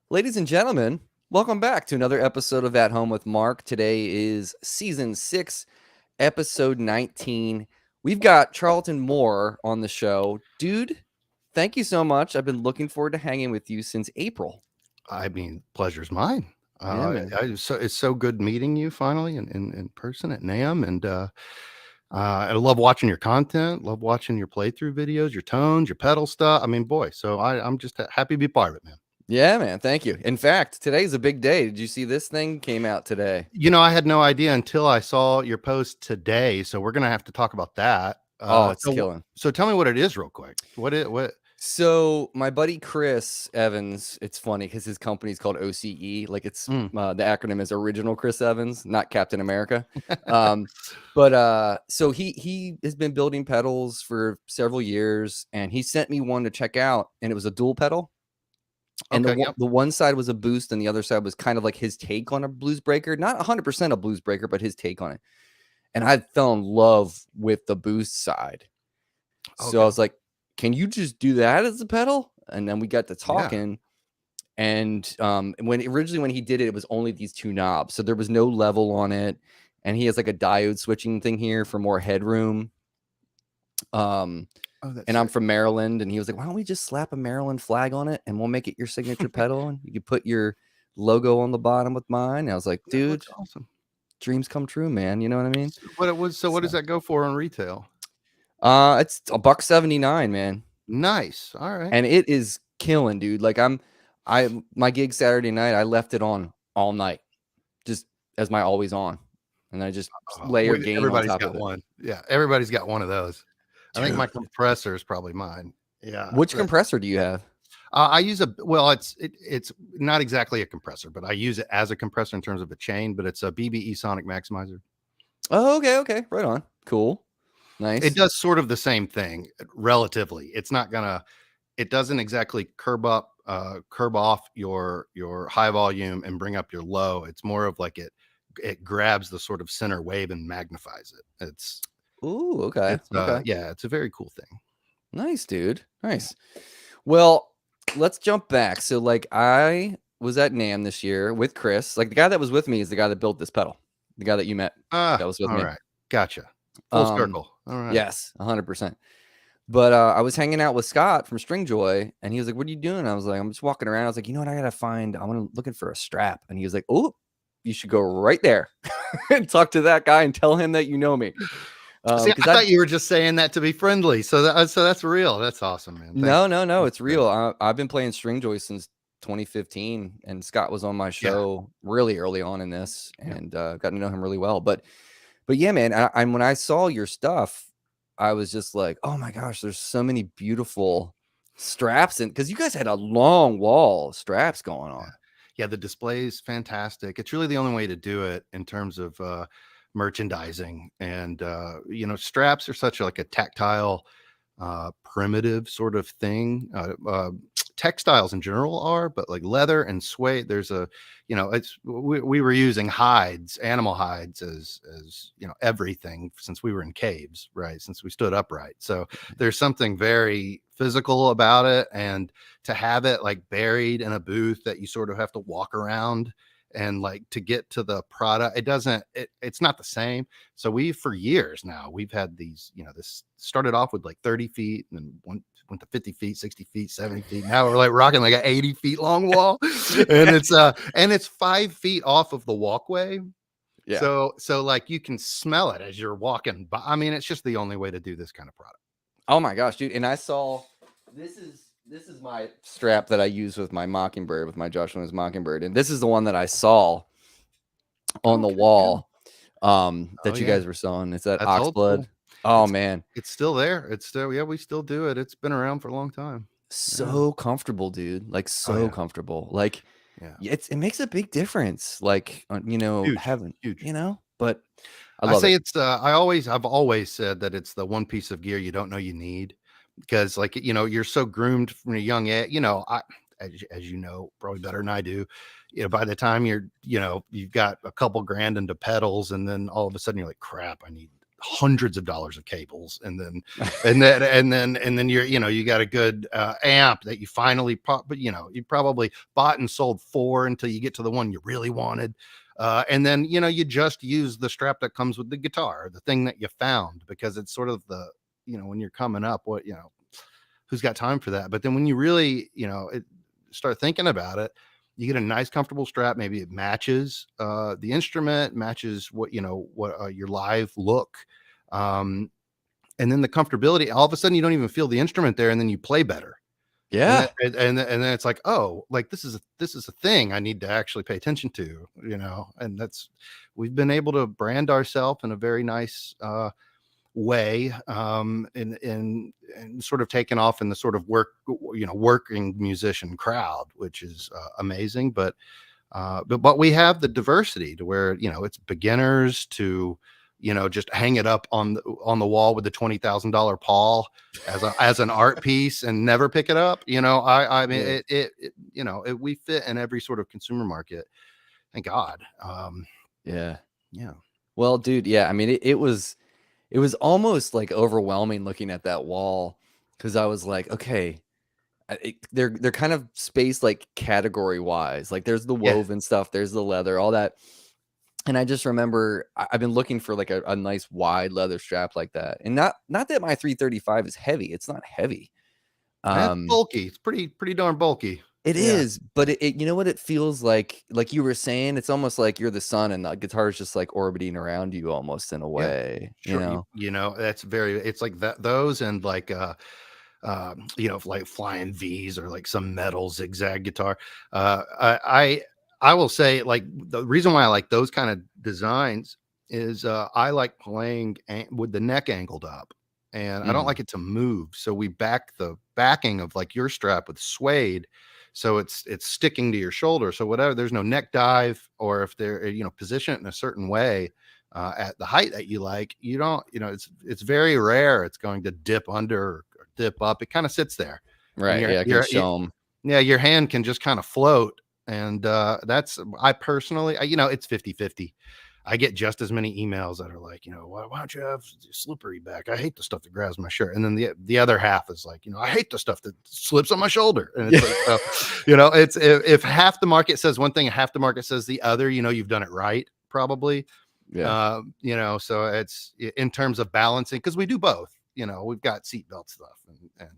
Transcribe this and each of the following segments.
Ladies and gentlemen, welcome back to another episode of At Home with Mark. Today is season 6, episode 19. We've got Charlton Moore on the show. Dude, thank you so much. I've been looking forward to hanging with you since April. I mean, pleasure's mine. Yeah, man. It's so good meeting you finally in person at NAMM, and I love watching your content. Love watching your playthrough videos, your tones, your pedal stuff. I mean, boy, so I'm just happy to be part of it, man. Yeah, man. Thank you. In fact, today's a big day. Did you see this thing came out today? You know, I had no idea until I saw your post today, so we're gonna have to talk about that. Oh, it's killing. So tell me what it is real quick. What? So my buddy Chris Evans, it's funny because his company's called OCE. Like it's Mm. the acronym is Original Chris Evans, not Captain America. So he has been building pedals for several years, and he sent me one to check out, and it was a dual pedal. And Okay, yep. the one side was a boost, and the other side was kind of like his take on a blues breaker, not 100% a blues breaker, but his take on it. And I fell in love with the boost side. So I was like, can you just do that as a pedal? And then we got to talking. Yeah. And when he did it, it was only these two knobs. So there was no level on it. And he has like a diode switching thing here for more headroom. And I'm from Maryland. And he was like, why don't we just slap a Maryland flag on it and we'll make it your signature pedal? And you can put your logo on the bottom with mine. And I was like, dude, awesome. Dreams come true, man. You know what I mean? What does that go for on retail? It's $179, man. Nice. All right. And it is killing, dude. Like my gig Saturday night, I left it on all night, just as my always on, and I just layer gain on top of it. One. Yeah, everybody's got one of those. Dude. I think my compressor is probably mine. Yeah. Which compressor do you have? I use it's not exactly a compressor, but I use it as a compressor in terms of a chain, but it's a BBE Sonic Maximizer. Oh, okay. Right on. Cool. Nice. It does sort of the same thing relatively. It doesn't exactly curb off your high volume and bring up your low. It's more of like it grabs the sort of center wave and magnifies it. Okay. Yeah, it's a very cool thing. Nice, dude. Nice. Well, let's jump back. So like I was at NAMM this year with Chris. Like the guy that was with me is the guy that built this pedal. The guy that you met. That was with me. All right. Gotcha. Full circle. All right. Yes, 100%. But I was hanging out with Scott from Stringjoy, and he was like, what are you doing? I was like, I'm just walking around. I was like, you know what? I'm looking for a strap. And he was like, oh, you should go right there and talk to that guy and tell him that you know me. See, I thought you were just saying that to be friendly. So that's real. That's awesome, man. No. It's real. I've been playing Stringjoy since 2015, and Scott was on my show really early on in this, and got to know him really well. But yeah, man, when I saw your stuff, I was just like, oh my gosh, there's so many beautiful straps, and because you guys had a long wall of straps going on. Yeah, the display is fantastic. It's really the only way to do it in terms of merchandising, and straps are such like a tactile, primitive sort of thing. Textiles in general are, but like leather and suede, there's we were using animal hides as everything since we were in caves, right? Since we stood upright. So there's something very physical about it, and to have it like buried in a booth that you sort of have to walk around and like to get to the product, it's not the same. So for years now, we've had these, this started off with like 30 feet and then went to 50 feet, 60 feet, 70 feet. Now we're like rocking like an 80 feet long wall. And it's 5 feet off of the walkway. Yeah. So like you can smell it as you're walking by. I mean, it's just the only way to do this kind of product. Oh my gosh, dude. And I saw, this is my strap that I use with my Mockingbird, with my Josh Williams Mockingbird. And this is the one that I saw on the wall that you guys were selling. It's that Oxblood. Oh man, it's still there. It's still, we still do it. It's been around for a long time. So comfortable, dude. Like comfortable. Like it makes a big difference. Like huge. But I love it. I've always said that it's the one piece of gear you don't know you need, because like you're so groomed from a young age. As you know probably better than I do, by the time you've got a couple grand into pedals, and then all of a sudden you're like, crap, I need hundreds of dollars of cables, and then you're, you got a good amp that you finally but you probably bought and sold 4 until you get to the one you really wanted. And then, you just use the strap that comes with the guitar, the thing that you found, because it's sort of the, when you're coming up, who's got time for that? But then when you really, start thinking about it, you get a nice, comfortable strap. Maybe it matches the instrument, matches what your live look. And then the comfortability, all of a sudden you don't even feel the instrument there, and then you play better. Yeah. And then it's like, oh, like this is a thing I need to actually pay attention to, and we've been able to brand ourselves in a very nice way, and sort of taken off in the sort of working musician crowd, which is amazing. But we have the diversity to where, it's beginners to, just hang it up on the wall with the $20,000 Paul as an art piece and never pick it up. I mean, yeah. We fit in every sort of consumer market. Thank God. Yeah. Yeah. Well, dude, yeah. I mean, it was almost like overwhelming looking at that wall, because I was like, okay, they're kind of spaced like category wise. Like there's the woven stuff, there's the leather, all that. And I just remember I've been looking for like a nice wide leather strap like that. And not that my 335 is heavy. It's not heavy. It's bulky. It's pretty darn bulky. It is, but it you know what it feels like you were saying, it's almost like you're the sun and the guitar is just like orbiting around you almost in a way. Sure. That's it's like those, and like like flying V's, or like some metal zigzag guitar. I will say, like, the reason why I like those kind of designs is I like playing with the neck angled up, and I don't like it to move. So we back the backing of like your strap with suede, so it's sticking to your shoulder. So whatever, there's no neck dive, or if they're position it in a certain way at the height that you like, you don't, it's very rare it's going to dip under or dip up. It kind of sits there, right? Yeah, I can show them. Yeah, your hand can just kind of float. And I personally, it's 50-50. I get just as many emails that are like, why don't you have slippery back? I hate the stuff that grabs my shirt. And then the other half is like, I hate the stuff that slips on my shoulder. And it's like, it's if half the market says one thing and half the market says the other, you've done it right, probably. Yeah. So it's in terms of balancing, because we do both. We've got seatbelt stuff and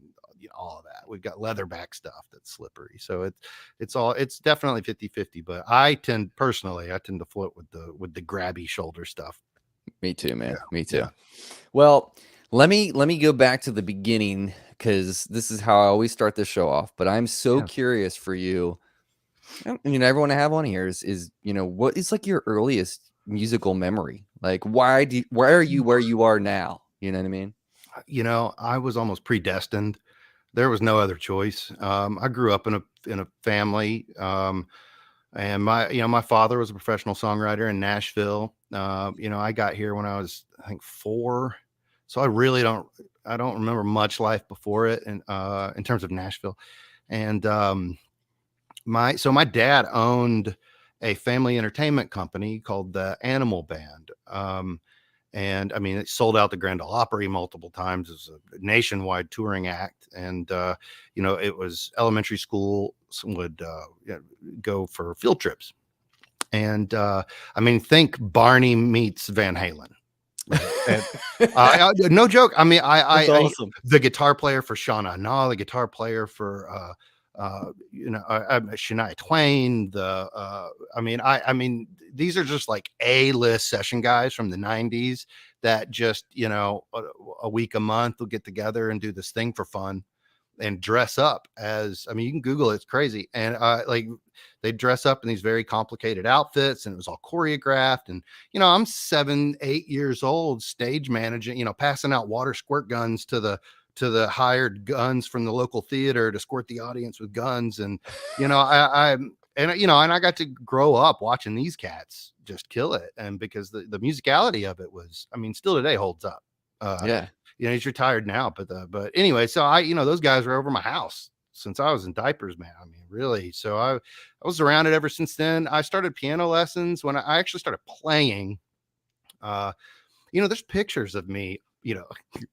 all of that. We've got leatherback stuff that's slippery. So it's definitely 50-50, but I tend to float with the grabby shoulder stuff. Me too, man. Me too. Yeah. Well, let me go back to the beginning, because this is how I always start this show off, but I'm so curious for you. Everyone I have on here is what is like your earliest musical memory? Like, why are you where you are now? You know what I mean? I was almost predestined. There was no other choice. I grew up in a family, and my father was a professional songwriter in Nashville. I got here when I was, I think, 4, so I really don't remember much life before it, and in terms of Nashville. And my dad owned a family entertainment company called the Animal Band. And I mean, it sold out the Grand Ole Opry multiple times as a nationwide touring act. And, it was elementary school would go for field trips. And I mean, think Barney meets Van Halen. And, no joke. I mean, awesome. The guitar player for Shauna Na, the guitar player for Shania Twain. I mean, these are just like A-list session guys from the 90s that just, a week a month will get together and do this thing for fun and dress up as, I mean, you can Google it, it's crazy. And like they dress up in these very complicated outfits, and it was all choreographed. And, I'm 7, 8 years old, stage managing, passing out water squirt guns to the hired guns from the local theater to squirt the audience with guns. And, I got to grow up watching these cats just kill it. And because the musicality of it was, I mean, still today holds up. He's retired now, but anyway, so those guys were over my house since I was in diapers, man. I mean, really. So I was around it ever since then. I started piano lessons when I actually started playing. there's pictures of me,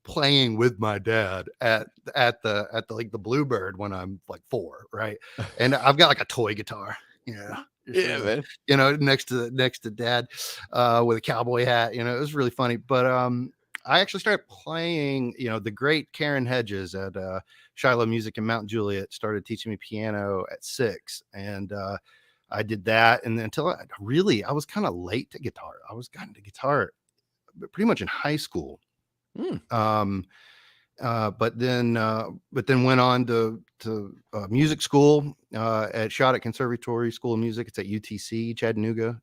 playing with my dad at the like the Bluebird when I'm like 4, right? And I've got like a toy guitar, just Yeah, really, man. next to dad, with a cowboy hat. It was really funny. But I actually started playing. The great Karen Hedges at Shiloh Music in Mount Juliet started teaching me piano at 6, and I did that, and until I was kind of late to guitar. I was gotten to guitar pretty much in high school. Hmm. But then went on to music school at Shattuck Conservatory School of Music. It's at UTC Chattanooga.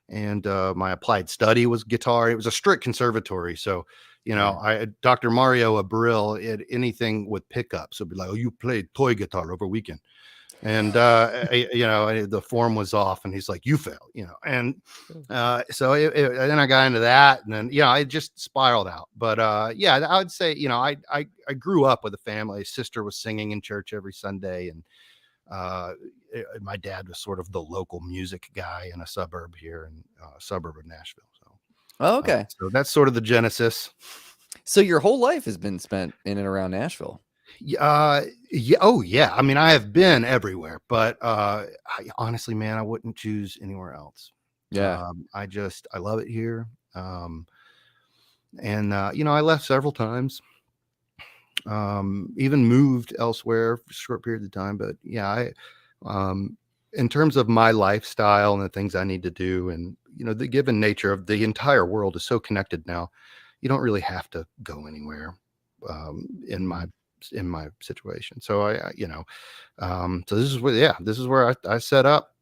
And my applied study was guitar. It was a strict conservatory, so Dr. Mario Abril, anything with pickups would be like, "Oh, you played toy guitar over weekend." And the form was off, and he's like, "You fail," and so then I got into that, and then I just spiraled out. But I would say I grew up with a family. His sister was singing in church every Sunday, and my dad was sort of the local music guy in a suburb here in suburb of Nashville. So Okay. so that's sort of the genesis. So your whole life has been spent in and around Nashville. Yeah. Oh, yeah. I mean, I have been everywhere, but honestly, man, I wouldn't choose anywhere else. Yeah. I love it here. And I left several times. Even moved elsewhere for short periods of time. But yeah, in terms of my lifestyle and the things I need to do, and the given nature of the entire world is so connected now, you don't really have to go anywhere. In my situation. So so this is where I set up,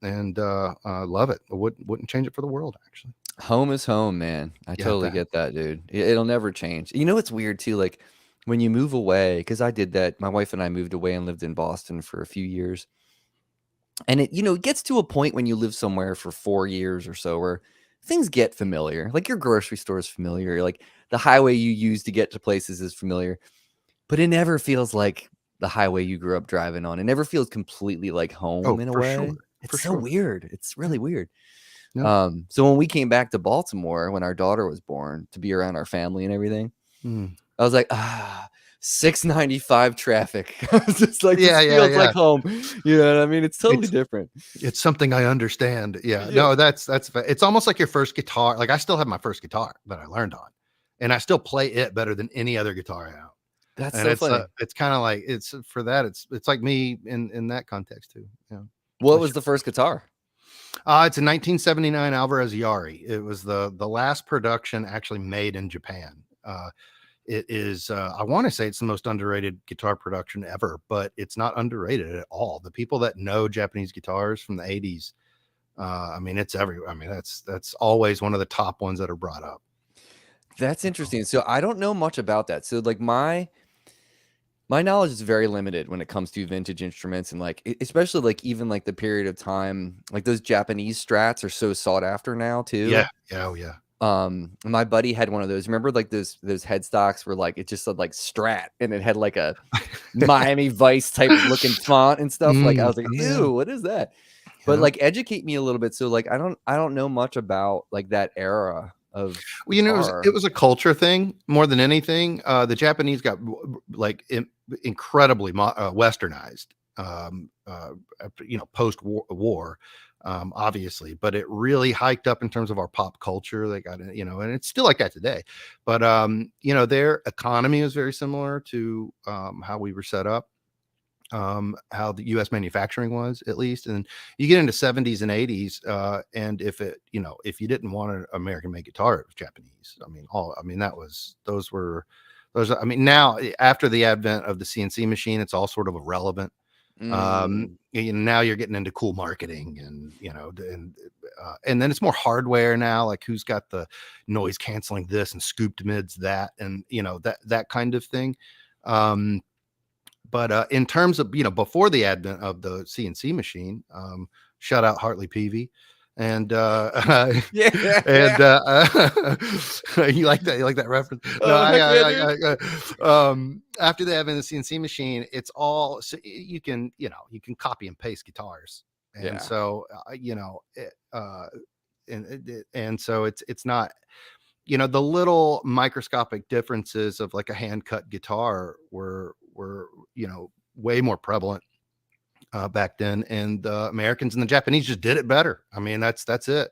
and I love it. I wouldn't change it for the world, actually. Home is home, man. I Yeah, totally get that, dude. It'll never change. It's weird too, like when you move away, because I did that. My wife and I moved away and lived in Boston for a few years. And it gets to a point when you live somewhere for 4 years or so where things get familiar. Like your grocery store is familiar. Like the highway you use to get to places is familiar. But it never feels like the highway you grew up driving on. It never feels completely like oh, home in a for sure, way. for It's so sure. weird. It's really weird. Yeah. So when we came back to Baltimore, when our daughter was born, to be around our family and everything, Mm. I was like, 695 traffic. It's just like, Yeah, this yeah, feels yeah. like home. You know what I mean? It's totally It's different. it's something I understand. Yeah. Yeah. No, it's almost like your first guitar. Like I still have my first guitar that I learned on, and I still play it better than any other guitar I own. That's And so funny. it's kind of like it's like me in that context too. Yeah. What I was sure the first guitar? It's a 1979 Alvarez Yari. It was the last production actually made in Japan. It is, I want to say it's the most underrated guitar production ever, but it's not underrated at all. The people that know Japanese guitars from the 80s, I mean, it's everywhere. I mean, that's always one of the top ones that are brought up. That's interesting. So I don't know much about that. So like my knowledge is very limited when it comes to vintage instruments, and like especially like even like the period of time, like those Japanese Strats are so sought after now Yeah. too. Yeah. Oh, yeah. My buddy had one of those. Remember like those headstocks where like it just said like Strat and it had like a Miami Vice type looking font and stuff. Like I was like, Oh, yeah. ew, what is that? But Yeah. like educate me a little bit. So like I don't know much about like that era of Well, guitar. it was a culture thing more than anything. The Japanese got like incredibly westernized, post war, obviously, but it really hiked up in terms of our pop culture. They got it, and it's still like that today. But their economy is very similar to how we were set up. How the US manufacturing was, at least. And you get into 70s and 80s, and if you didn't want an American made guitar, it was Japanese. I mean, now after the advent of the CNC machine, it's all sort of irrelevant. Mm, Now you're getting into cool marketing, and and then it's more hardware now, like who's got the noise canceling this and scooped mids that, and that kind of thing. But in terms of, before the advent of the CNC machine, shout out Hartley Peavy. And yeah, and yeah. you like that reference? No, Oh heck yeah, dude. after the advent of the CNC machine, it's all, so you can copy and paste guitars, and Yeah. so and so it's not. you know, the little microscopic differences of like a hand cut guitar were, you know, way more prevalent back then, and the Americans and the Japanese just did it better. I mean, that's it.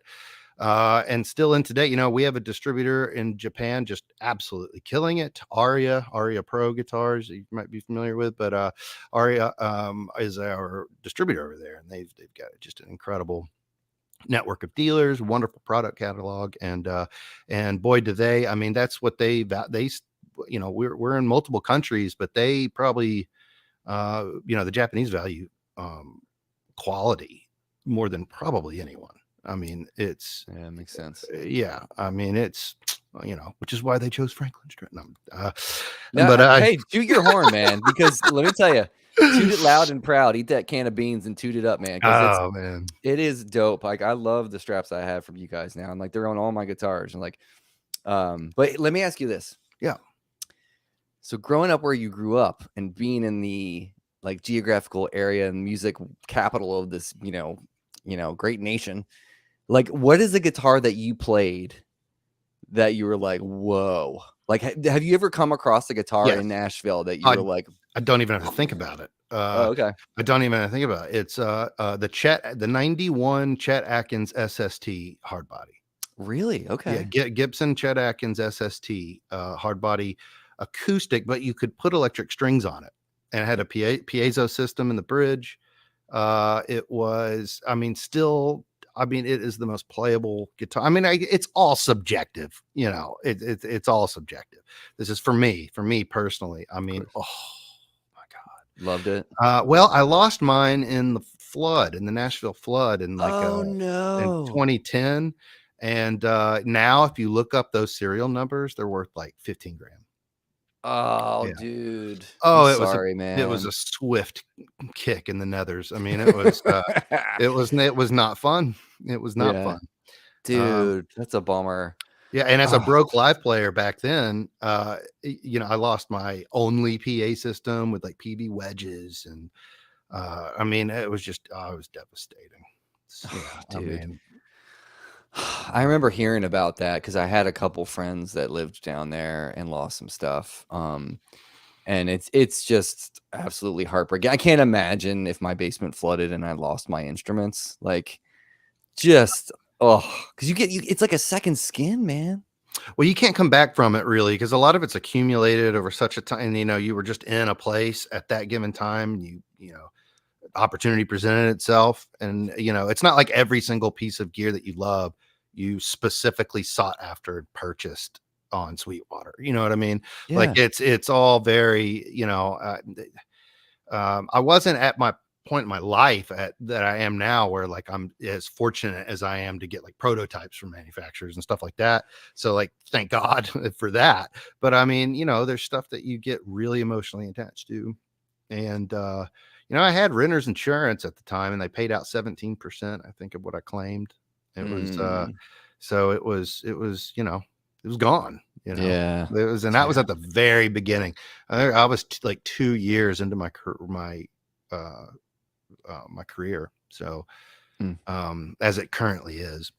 And still in today, you know, we have a distributor in Japan just absolutely killing it. Aria Pro guitars, you might be familiar with, but Aria is our distributor over there, and they've got just an incredible network of dealers, wonderful product catalog, and boy do they. I mean, that's what they, you know, we're in multiple countries, but they probably, you know, the Japanese value quality more than probably anyone. I mean, it's, Yeah, makes sense. yeah, I mean, it's, you know, which is why they chose Franklin Street. No, But hey, toot your horn, man, because let me tell you, toot it loud and proud. Eat that can of beans and toot it up, man, because oh man, it is dope. Like, I love the straps I have from you guys now, and like they're on all my guitars, and like, but let me ask you this. Yeah. So growing up where you grew up and being in the like geographical area and music capital of this, you know, great nation, like, what is the guitar that you played that you were like, whoa? Like, have you ever come across a guitar Yes. in Nashville that you were like, I don't even have to think about it. oh, okay, I don't even have to think about it. It's the 91 Chet Atkins SST hardbody. really? Yeah, Okay. Gibson Chet Atkins SST hardbody acoustic, but you could put electric strings on it, and it had a piezo system in the bridge. It was, I mean, still, I mean, it is the most playable guitar. I mean, it's all subjective, you know, it's all subjective. This is for me personally. I mean, oh my God. Loved it. Well, I lost mine in the flood, in the Nashville flood in like, Oh in no. 2010. And now if you look up those serial numbers, they're worth like 15 grand. Oh, Yeah. dude. Oh, I'm sorry, man. it was a swift kick in the nethers. I mean, it was it was not fun. It was not Yeah, fun. dude, that's a bummer. Yeah, and as a Oh, broke live player back then, you know, I lost my only PA system with like PB wedges, and I mean, it was just, oh, it was devastating. Yeah, I dude. mean, I remember hearing about that because I had a couple friends that lived down there and lost some stuff. And it's just absolutely heartbreaking. I can't imagine if my basement flooded and I lost my instruments. Like, just because it's like a second skin, man. well, you can't come back from it really, because a lot of it's accumulated over such a time. You know, you were just in a place at that given time. You know, opportunity presented itself, and you know, it's not like every single piece of gear that you love you specifically sought after and purchased on Sweetwater. You know what I mean? Like Yeah. it's all very, you know, I wasn't at my point in my life that I am now, where like I'm as fortunate as I am to get like prototypes from manufacturers and stuff like that. So like, thank God for that. But I mean, you know, there's stuff that you get really emotionally attached to. And, you know, I had renter's insurance at the time, and they paid out 17%, I think, of what I claimed. It was, so it was, you know, it was gone, you know. Yeah. It was, and that was at the very beginning. I was like 2 years into my career. So, as it currently is.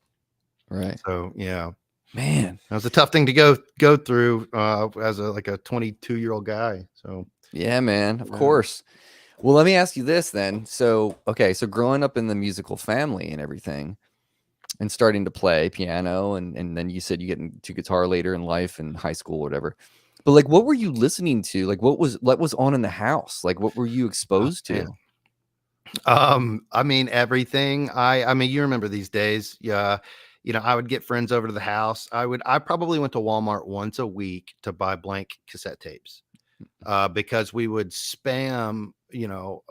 Right. So, yeah, Man. that was a tough thing to go through, as a 22-year-old guy. So, Yeah, man. Of yeah. course. Well, let me ask you this then. So, okay, so growing up in the musical family and everything, and starting to play piano, and then you said you get into guitar later in life, in high school or whatever. But like, what were you listening to? Like, what was on in the house? Like, what were you exposed to? I mean, everything. I mean, you remember these days. Yeah. You know, I would get friends over to the house. I probably went to Walmart once a week to buy blank cassette tapes, because we would spam, you know,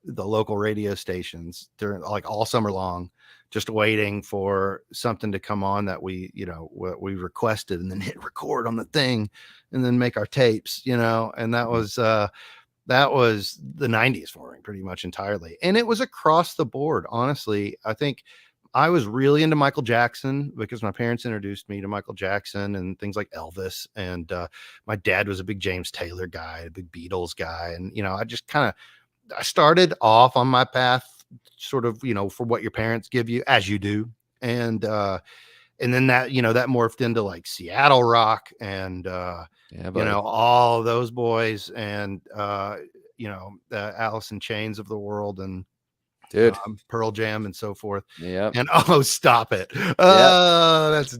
the local radio stations during like all summer long, just waiting for something to come on that we, you know, what we requested, and then hit record on the thing and then make our tapes, you know. And that was the 90s for me pretty much entirely. And it was across the board. Honestly, I think I was really into Michael Jackson because my parents introduced me to Michael Jackson and things like Elvis. And my dad was a big James Taylor guy, a big Beatles guy. And, you know, I just I started off on my path, sort of, you know, for what your parents give you, as you do. And and then that, that morphed into like Seattle rock and, Yeah, buddy. all those boys and, the Alice in Chains of the world and dude. Pearl Jam and so forth. Yep. And stop it. That's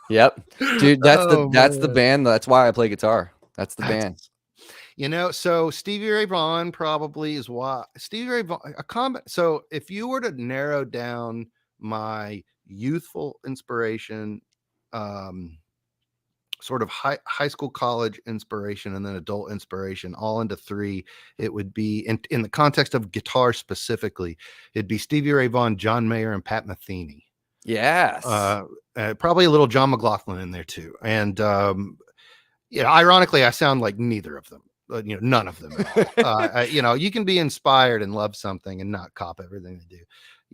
Yep. Dude, that's the man. band. That's why I play guitar. That's the band. So Stevie Ray Vaughan probably is why Stevie Ray Vaughan, so if you were to narrow down my youthful inspiration, sort of high school, college inspiration, and then adult inspiration all into three, it would be in the context of guitar specifically, it'd be Stevie Ray Vaughan, John Mayer, and Pat Metheny. Yes. Probably a little John McLaughlin in there too. And ironically, I sound like neither of them. None of them at all. You can be inspired and love something and not cop everything they do.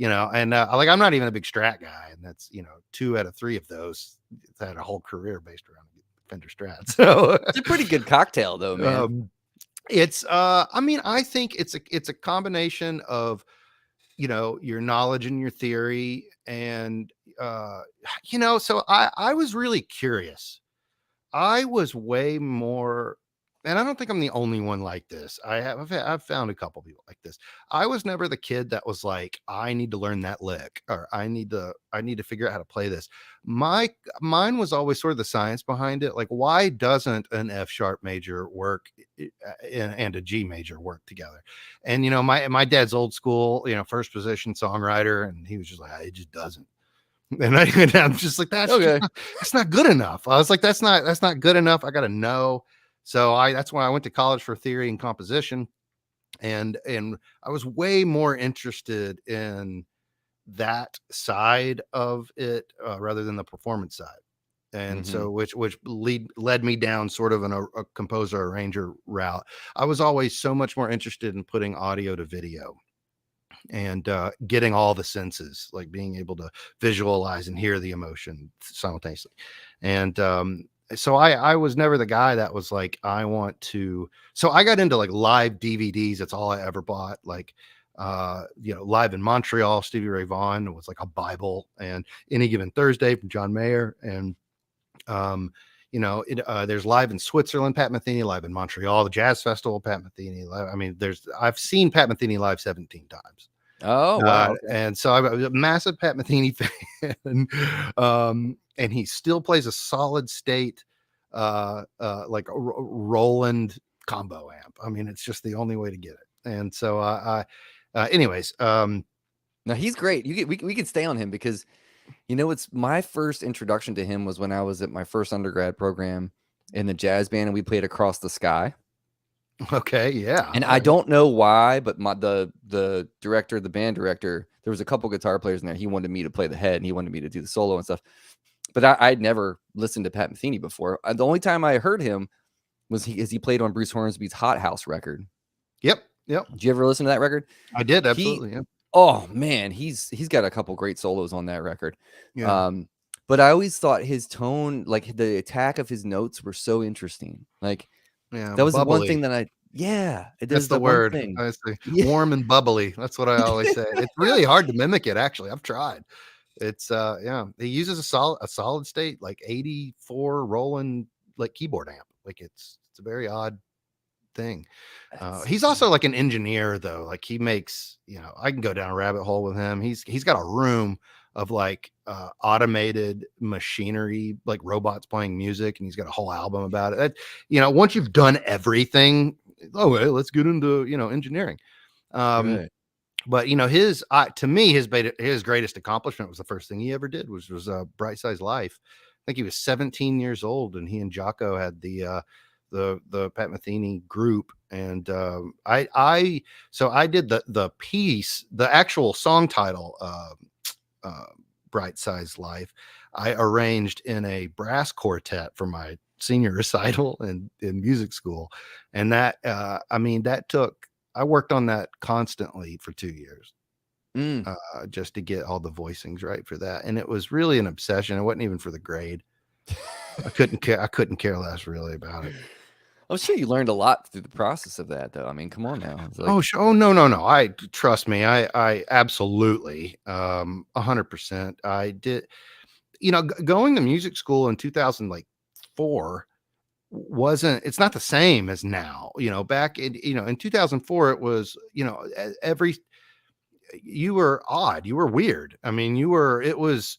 And like I'm not even a big Strat guy, and that's 2 out of 3 of those had a whole career based around Fender Strat. So it's a pretty good cocktail, though, man. It's I think it's a combination of your knowledge and your theory, and so I was really curious. I was way more, and I don't think I'm the only one like this. I've found a couple people like this. I was never the kid that was like, I need to learn that lick, or I need to figure out how to play this. Mine was always sort of the science behind it. Like, why doesn't an F sharp major work and a G major work together? And my dad's old school, first position songwriter, and he was just like, it just doesn't. And I'm just like, that's not good enough. I was like, that's not good enough. I got to know. So that's why I went to college for theory and composition. And I was way more interested in that side of it rather than the performance side. And so which led me down sort of a composer arranger route. I was always so much more interested in putting audio to video and getting all the senses, like being able to visualize and hear the emotion simultaneously. And so I was never the guy that was like, so I got into like live DVDs. That's all I ever bought. Like, Live in Montreal, Stevie Ray Vaughan was like a Bible, and Any Given Thursday from John Mayer. And, there's Live in Switzerland, Pat Metheny, Live in Montreal, the Jazz Festival, Pat Metheny. I've seen Pat Metheny live 17 times. Oh, wow. And so I'm a massive Pat Metheny fan. And he still plays a solid state, like a Roland combo amp. I mean, it's just the only way to get it. And so anyways, no, he's great. We could stay on him because it's my first introduction to him was when I was at my first undergrad program in the jazz band, and we played Across the Sky. Okay, yeah. And I don't know why, but the director, the band director, there was a couple guitar players in there. He wanted me to play the head, and he wanted me to do the solo and stuff. But I'd never listened to Pat Metheny before. The only time I heard him was he played on Bruce Hornsby's Hot House record. Yep. Did you ever listen to that record? I did, absolutely. Yeah. Oh man, he's got a couple great solos on that record. Yeah. But I always thought his tone, like the attack of his notes, were so interesting. Like, that was bubbly. the one thing that That's the word. I say warm and bubbly. That's what I always say. It's really hard to mimic it. Actually, I've tried. It's he uses a solid state, like 84 Roland, like keyboard amp. Like it's a very odd thing. He's also like an engineer though. Like he makes, I can go down a rabbit hole with him. He's got a room of like automated machinery, like robots playing music, and he's got a whole album about it. Once you've done everything, let's get into engineering. But to me, his greatest accomplishment was the first thing he ever did, was Bright Size Life. I think he was 17 years old, and he and Jocko had the Pat Metheny group, and I did the piece, the actual song title, Bright Size Life. I arranged in a brass quartet for my senior recital in music school, and that I worked on that constantly for 2 years, just to get all the voicings right for that. And it was really an obsession. It wasn't even for the grade. I couldn't care less really about it. I'm sure you learned a lot through the process of that, though. I mean, come on now. Like, oh, no. Trust me. I absolutely, 100%. I did. going to music school in 2004 it's not the same as now. Back in 2004, it was, every you were odd, you were weird. I mean, it was,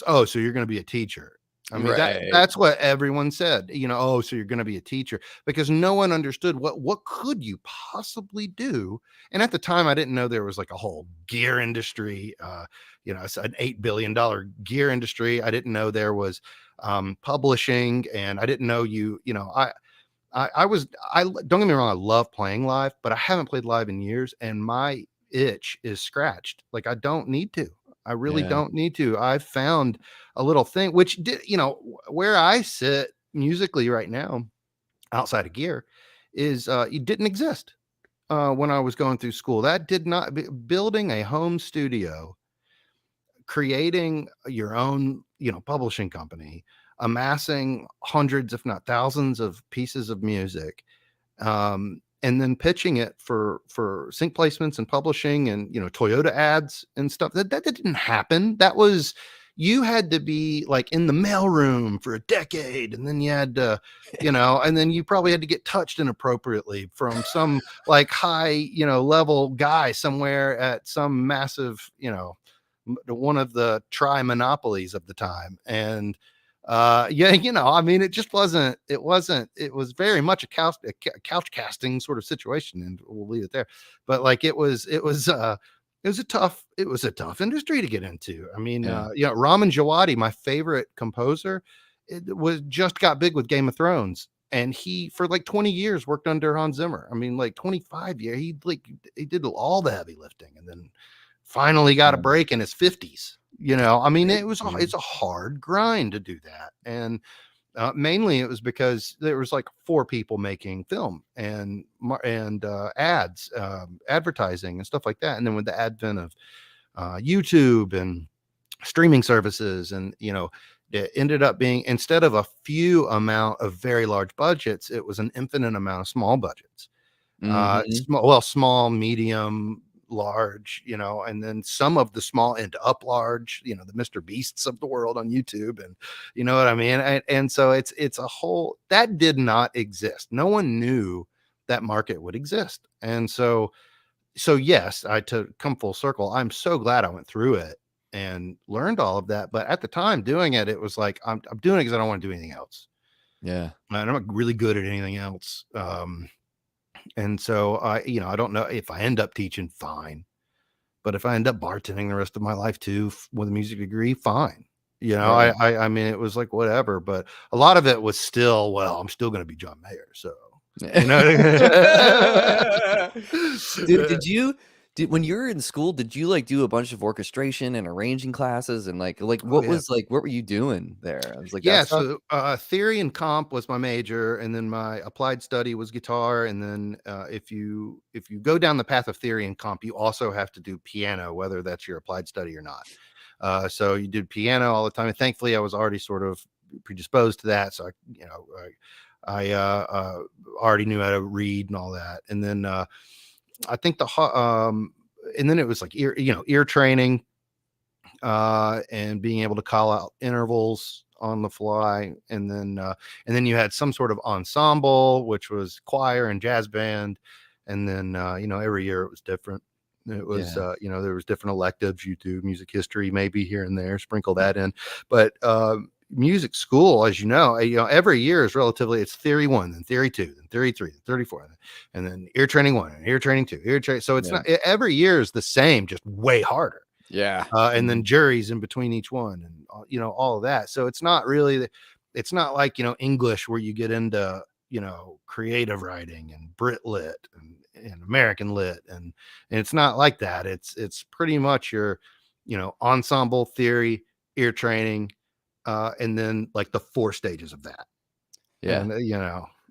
oh, so you're going to be a teacher. I mean, Right. that's what everyone said, oh, so you're going to be a teacher, because no one understood what could you possibly do. And at the time, I didn't know there was like a whole gear industry, it's an $8 billion gear industry. I didn't know there was publishing, and I didn't know I don't get me wrong, I love playing live, but I haven't played live in years, and my itch is scratched. Like, I don't need to. I really Yeah. don't need to. I've found a little thing which did, where I sit musically right now, outside of gear, is it didn't exist when I was going through school. That did not building a home studio, creating your own, publishing company, amassing hundreds, if not thousands, of pieces of music, and then pitching it for sync placements and publishing, and Toyota ads and stuff. That didn't happen. That was, you had to be like in the mailroom for a decade, and then you had to, and then you probably had to get touched inappropriately from some like high, level guy somewhere at some massive, one of the monopolies of the time. And yeah, I mean, it just wasn't, it was very much a couch casting sort of situation, and we'll leave it there. But like, it was a tough industry to get into. I mean, Yeah. Ramin Djawadi, my favorite composer, it was just got big with Game of Thrones, and he for like 20 years worked under Hans Zimmer. I mean, like 25 years, he did all the heavy lifting, and then finally got a Yeah. break in his 50s. I mean, Great, man. it's a hard grind to do that. And mainly it was because there was like 4 people making film and ads, advertising and stuff like that. And then with the advent of YouTube and streaming services, and it ended up being, instead of a few amount of very large budgets, it was an infinite amount of small budgets. Mhm. Small, medium, large, and then some of the small end up large, the Mr. Beasts of the world on YouTube, and you know what I mean? And so it's a whole that did not exist. No one knew that market would exist. And so yes, to come full circle, I'm so glad I went through it and learned all of that. But at the time doing it, it was like, I'm doing it because I don't want to do anything else. Yeah. And I'm not really good at anything else. And so I don't know if I end up teaching, fine. But if I end up bartending the rest of my life too, with a music degree, fine. Right. I mean, it was like whatever, but a lot of it was still, well, I'm still going to be John Mayer. So, you know, Dude, when you were in school, did you like do a bunch of orchestration and arranging classes, and like oh yeah. what were you doing there? I was like that Yeah, stuff. so theory and comp was my major, and then my applied study was guitar. And then if you go down the path of theory and comp, you also have to do piano, whether that's your applied study or not. So you did piano all the time, and thankfully I was already sort of predisposed to that, so I already knew how to read and all that. And then I think and then it was like ear training, and being able to call out intervals on the fly. And then you had some sort of ensemble, which was choir and jazz band. And then every year it was different. It was Yeah. there was different electives. You do music history maybe here and there, sprinkle that in. But music school, as every year is relatively, it's theory 1, then theory 2, then theory 3, then 34, and then ear training 1 and ear training 2, so it's Yeah. not, every year is the same, just way harder. Yeah. And then juries in between each one, and all of that. So it's not really, it's not like English, where you get into creative writing and Brit lit and American lit, and it's not like that. It's pretty much your ensemble, theory, ear training, and then like the 4 stages of that. Yeah. And and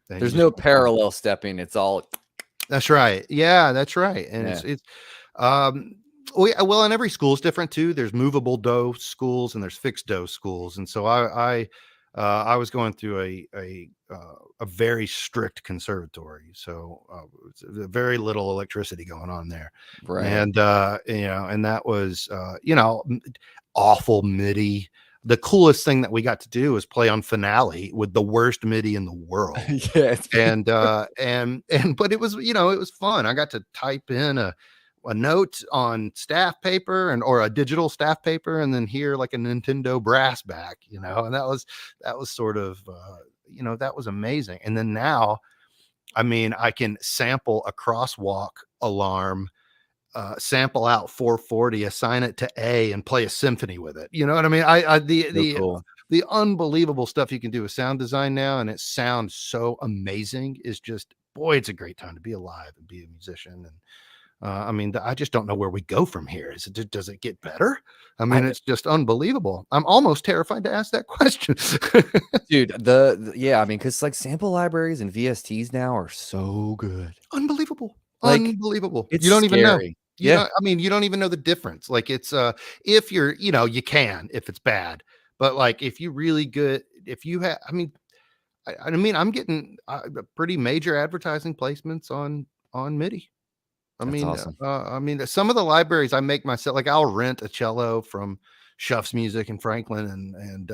There's you just no parallel stepping. It's all that's right. Yeah, that's right. And yeah. it's well, and every school is different too. There's movable dose schools and there's fixed dose schools. And so I was going through a very strict conservatory, so very little electricity going on there. Right. And and that was awful MIDI. the coolest thing that we got to do was play on Finale with the worst MIDI in the world. Yeah. And but it was, you know, it was fun. I got to type in a note on staff paper or a digital staff paper, and then hear like a Nintendo brass back, you know, and that was sort of, you know, that was amazing. And then now, I mean, I can sample a crosswalk alarm, sample out 440, assign it to A, and play a symphony with it. You know what I mean? So cool. The unbelievable stuff you can do with sound design now, and it sounds so amazing, is just, boy, it's a great time to be alive and be a musician. And I mean, I just don't know where we go from here. Does it get better? I mean, it's just unbelievable. I'm almost terrified to ask that question. Dude, yeah, I mean, because like sample libraries and VSTs now are so good. Unbelievable. Like, Unbelievable. it's You don't even know. scary. You Yeah. know, I mean, you don't even know the difference. Like, it's if you're, you know, you can if it's bad, but like if you really good, if you have, I mean, I'm getting pretty major advertising placements on MIDI. That's awesome. I mean, some of the libraries I make myself, like I'll rent a cello from Shuff's Music in Franklin, and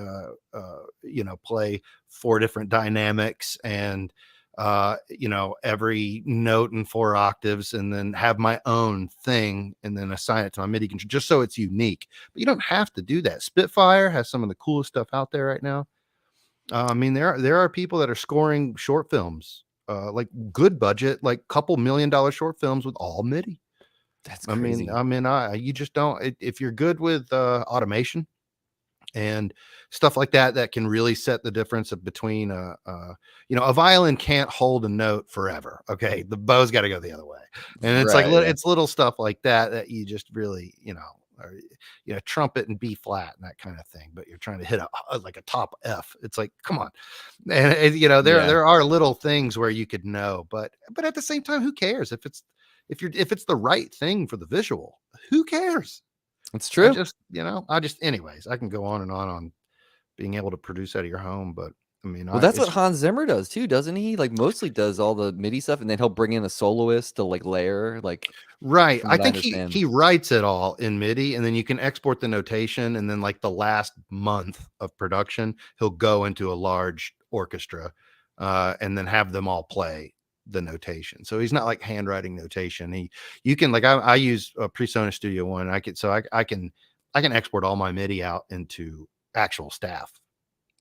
you know, play 4 different dynamics, and you know, every note in 4 octaves, and then have my own thing, and then assign it to my MIDI control just so it's unique. But you don't have to do that. Spitfire has some of the coolest stuff out there right now. I mean, there are people that are scoring short films, like good budget, like couple $1 million short films with all MIDI. That's crazy. You just don't, if you're good with automation and stuff like that, that can really set the difference between you know, a violin can't hold a note forever. Okay, the bow's got to go the other way, and it's like Right, yeah. it's little stuff like that that you just really, you know, or, you know, trumpet and B flat and that kind of thing. But you're trying to hit like a top F. It's like, come on, and you know, Yeah. there are little things where you could know, but at the same time, who cares if it's the right thing for the visual? Who cares? It's true. You know, anyways, I can go on and on being able to produce out of your home, but I mean, Well, that's what Hans Zimmer does too, doesn't he? Like, mostly does all the MIDI stuff, and then he'll bring in a soloist to like layer, like, right. from I what I think understand. he writes it all in MIDI, and then you can export the notation, and then like the last month of production, he'll go into a large orchestra, and then have them all play the notation. So he's not like handwriting notation. You can, like, I use a PreSonus Studio One. I can export all my MIDI out into actual staff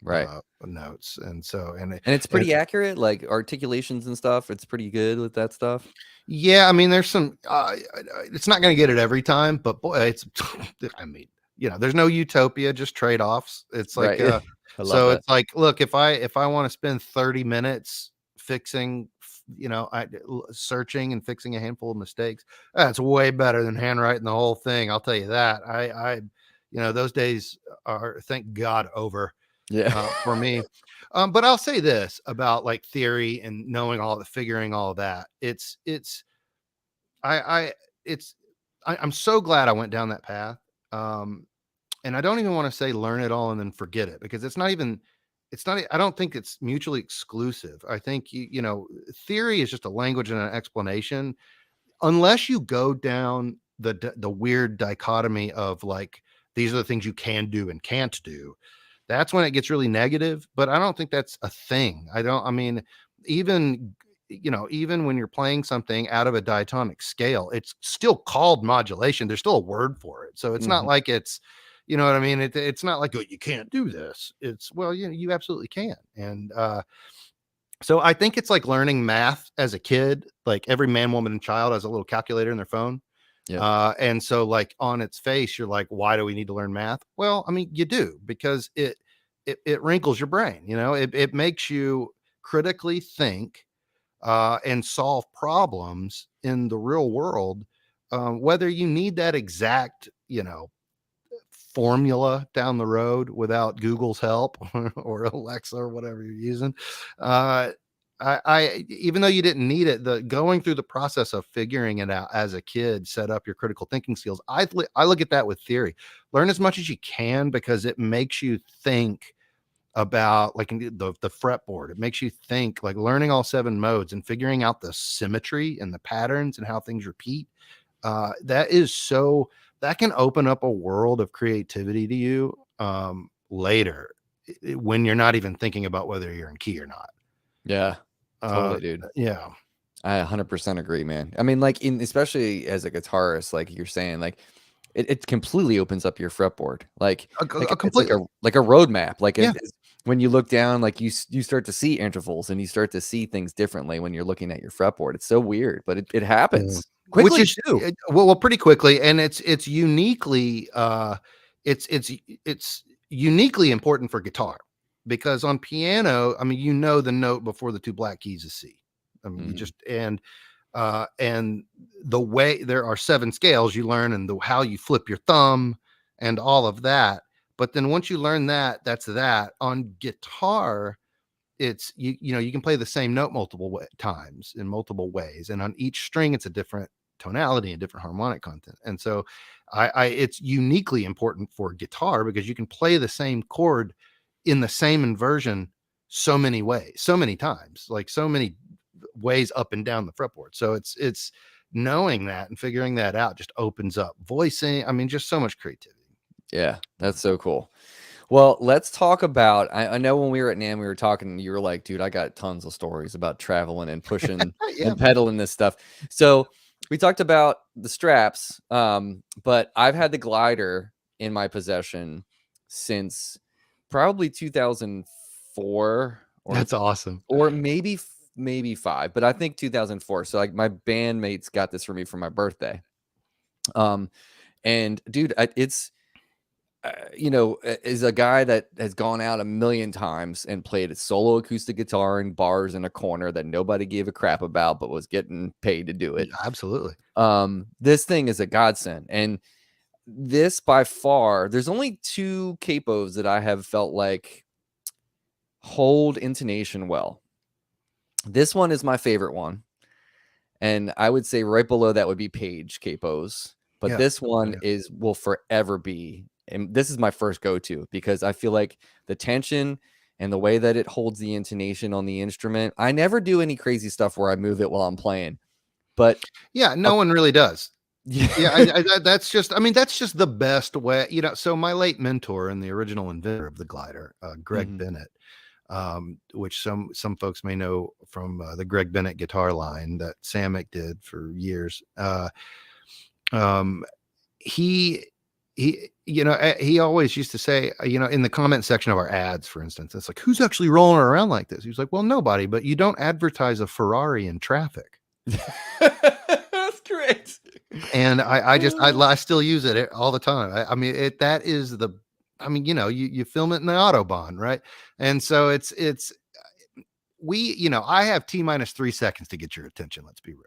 Right. notes, and so and And it's pretty accurate, like articulations and stuff. It's pretty good with that stuff. yeah, I mean, there's some. It's not going to get it every time, but boy, it's. I mean, you know, there's no utopia, just trade offs. It's like, Right. I love so that. it's like, look, if I want to spend 30 minutes fixing, you know, searching and fixing a handful of mistakes, that's way better than handwriting the whole thing. I'll tell you that. You know, those days are, thank God, over. Yeah. For me. But I'll say this about like theory and knowing figuring all of that. I, it's, I'm so glad I went down that path. And I don't even want to say learn it all and then forget it, because I don't think it's mutually exclusive. I think, you know, theory is just a language and an explanation. Unless you go down the weird dichotomy of like, these are the things you can do and can't do, that's when it gets really negative. But I don't think that's a thing. I mean, even, you know, even when you're playing something out of a diatonic scale, it's still called modulation. There's still a word for it. So it's not Mhm. like it's, you know what I mean? It's not like, oh, you can't do this. It's, well, you absolutely can. And so I think it's like learning math as a kid. Like every man, woman, and child has a little calculator in their phone. Yep. And so like on its face, you're like, why do we need to learn math? Well, I mean, you do, because it wrinkles your brain, you know, it makes you critically think, and solve problems in the real world. Whether you need that exact, you know, formula down the road without Google's help or Alexa or whatever you're using. Uh, even though you didn't need it, the going through the process of figuring it out as a kid set up your critical thinking skills. I look at that with theory. Learn as much as you can, because it makes you think about, like, in the fretboard. It makes you think, like, learning all 7 modes and figuring out the symmetry and the patterns and how things repeat. That is so, that can open up a world of creativity to you. later when you're not even thinking about whether you're in key or not. Yeah, totally, dude. Yeah. I 100% agree, man. I mean, like especially as a guitarist, like you're saying, like it completely opens up your fretboard. Like it's Completely. like a roadmap. Like Yeah. when you look down, like you start to see intervals and you start to see things differently when you're looking at your fretboard. It's so weird, but it happens quickly, which is too. Well, pretty quickly, and it's uniquely it's uniquely important for guitar, because on piano, I mean, you know the note before the two black keys is C. I mean, you just and the way there are 7 scales you learn, and how you flip your thumb and all of that. But then once you learn that, that's that. On guitar, it's you know, you can play the same note multiple times in multiple ways, and on each string it's a different tonality and different harmonic content. And so it's uniquely important for guitar, because you can play the same chord in the same inversion so many ways, so many times, like so many ways up and down the fretboard. So it's knowing that and figuring that out just opens up voicing. I mean, just so much creativity. Yeah, that's so cool. Well, let's talk about, I know when we were at NAMM, we were talking, and you were like, dude, I got tons of stories about traveling and pushing and pedaling this stuff. So we talked about the straps, but I've had the glider in my possession since probably 2004. That's awesome. Or maybe 5, but I think 2004. So like my bandmates got this for me for my birthday. And dude, it's, you know, is a guy that has gone out a million times and played a solo acoustic guitar in bars in a corner that nobody gave a crap about, but was getting paid to do it. Absolutely. This thing is a godsend. And this, by far, there's only 2 capos that I have felt like hold intonation well. This one is my favorite one. And I would say right below that would be Page capos. But this one will forever be, and this is my first go-to, because I feel like the tension and the way that it holds the intonation on the instrument. I never do any crazy stuff where I move it while I'm playing, but no one really does. That's just, I mean, that's just the best way, you know. So my late mentor and the original inventor of the glider, Greg Bennett, which some folks may know from the Greg Bennett guitar line that Samick did for years. He you know, he always used to say, you know, in the comment section of our ads, for instance, it's like, who's actually rolling around like this? He was like, well, nobody, but you don't advertise a Ferrari in traffic. That's great. And I still use it all the time. I mean, that is the, I mean, you know, you film it in the Autobahn, right? And so it's you know, I have T-3 seconds to get your attention. Let's be real,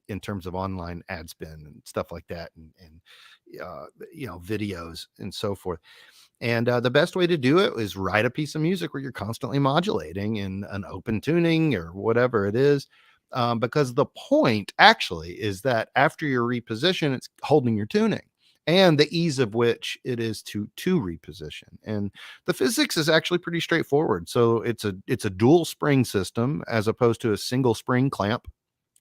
in terms of online ad spend and stuff like that, and you know, videos and so forth. And the best way to do it is write a piece of music where you're constantly modulating in an open tuning or whatever it is. Because the point actually is that after your reposition, it's holding your tuning, and the ease of which it is to reposition. And the physics is actually pretty straightforward. So it's a dual spring system as opposed to a single spring clamp.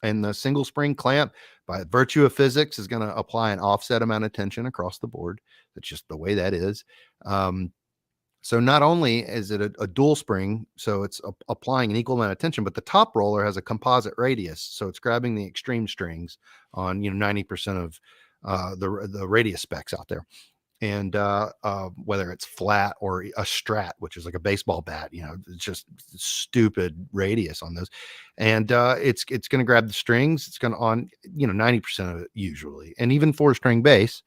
And the single spring clamp, by virtue of physics, is going to apply an offset amount of tension across the board. That's just the way that is. So not only is it a dual spring, so it's applying an equal amount of tension, but the top roller has a composite radius. So it's grabbing the extreme strings on, you know, 90% of the radius specs out there. And whether it's flat or a strat, which is like a baseball bat, you know, it's just stupid radius on those. And it's going to grab the strings. It's going to on, you know, 90% of it usually. And even 4-string bass.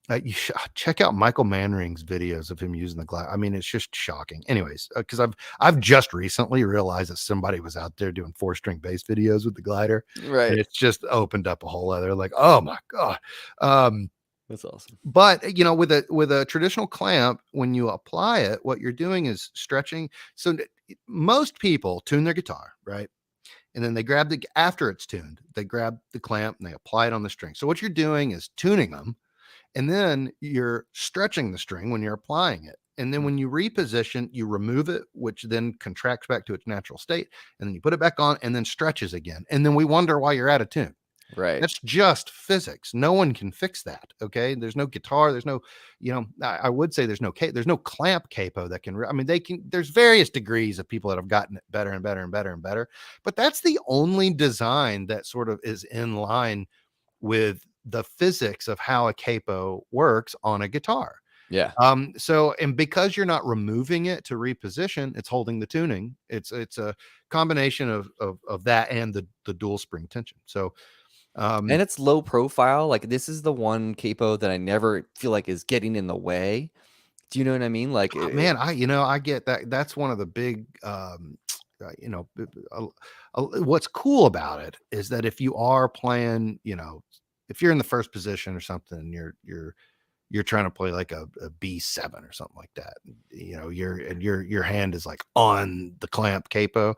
You check out Michael Manring's videos of him using the glass. I mean, it's just shocking. Anyways, because I've just recently realized that somebody was out there doing 4-string bass videos with the glider. Right. And it's just opened up a whole other, like, oh my God. That's awesome. But you know, with a traditional clamp, when you apply it, what you're doing is stretching. So most people tune their guitar, right? And then they grab after it's tuned, they grab the clamp and they apply it on the string. So what you're doing is tuning them, and then you're stretching the string when you're applying it. And then when you reposition, you remove it, which then contracts back to its natural state. And then you put it back on and then stretches again. And then we wonder why you're out of tune. Right. That's just physics. No one can fix that. Okay. There's no guitar. There's no, I would say there's no clamp capo that can, I mean, there's various degrees of people that have gotten it better and better and better and better, but that's the only design that sort of is in line with the physics of how a capo works on a guitar. Yeah. So, and because you're not removing it to reposition, it's holding the tuning. It's a combination of that and the dual spring tension. So, And it's low profile. Like, this is the one capo that I never feel like is getting in the way. Do you know what I mean? Like, man, I get that. That's one of the big, what's cool about it is that if you are playing, if you're in the first position or something, and you're trying to play like a B7 or something like that, your hand is like on the clamp capo.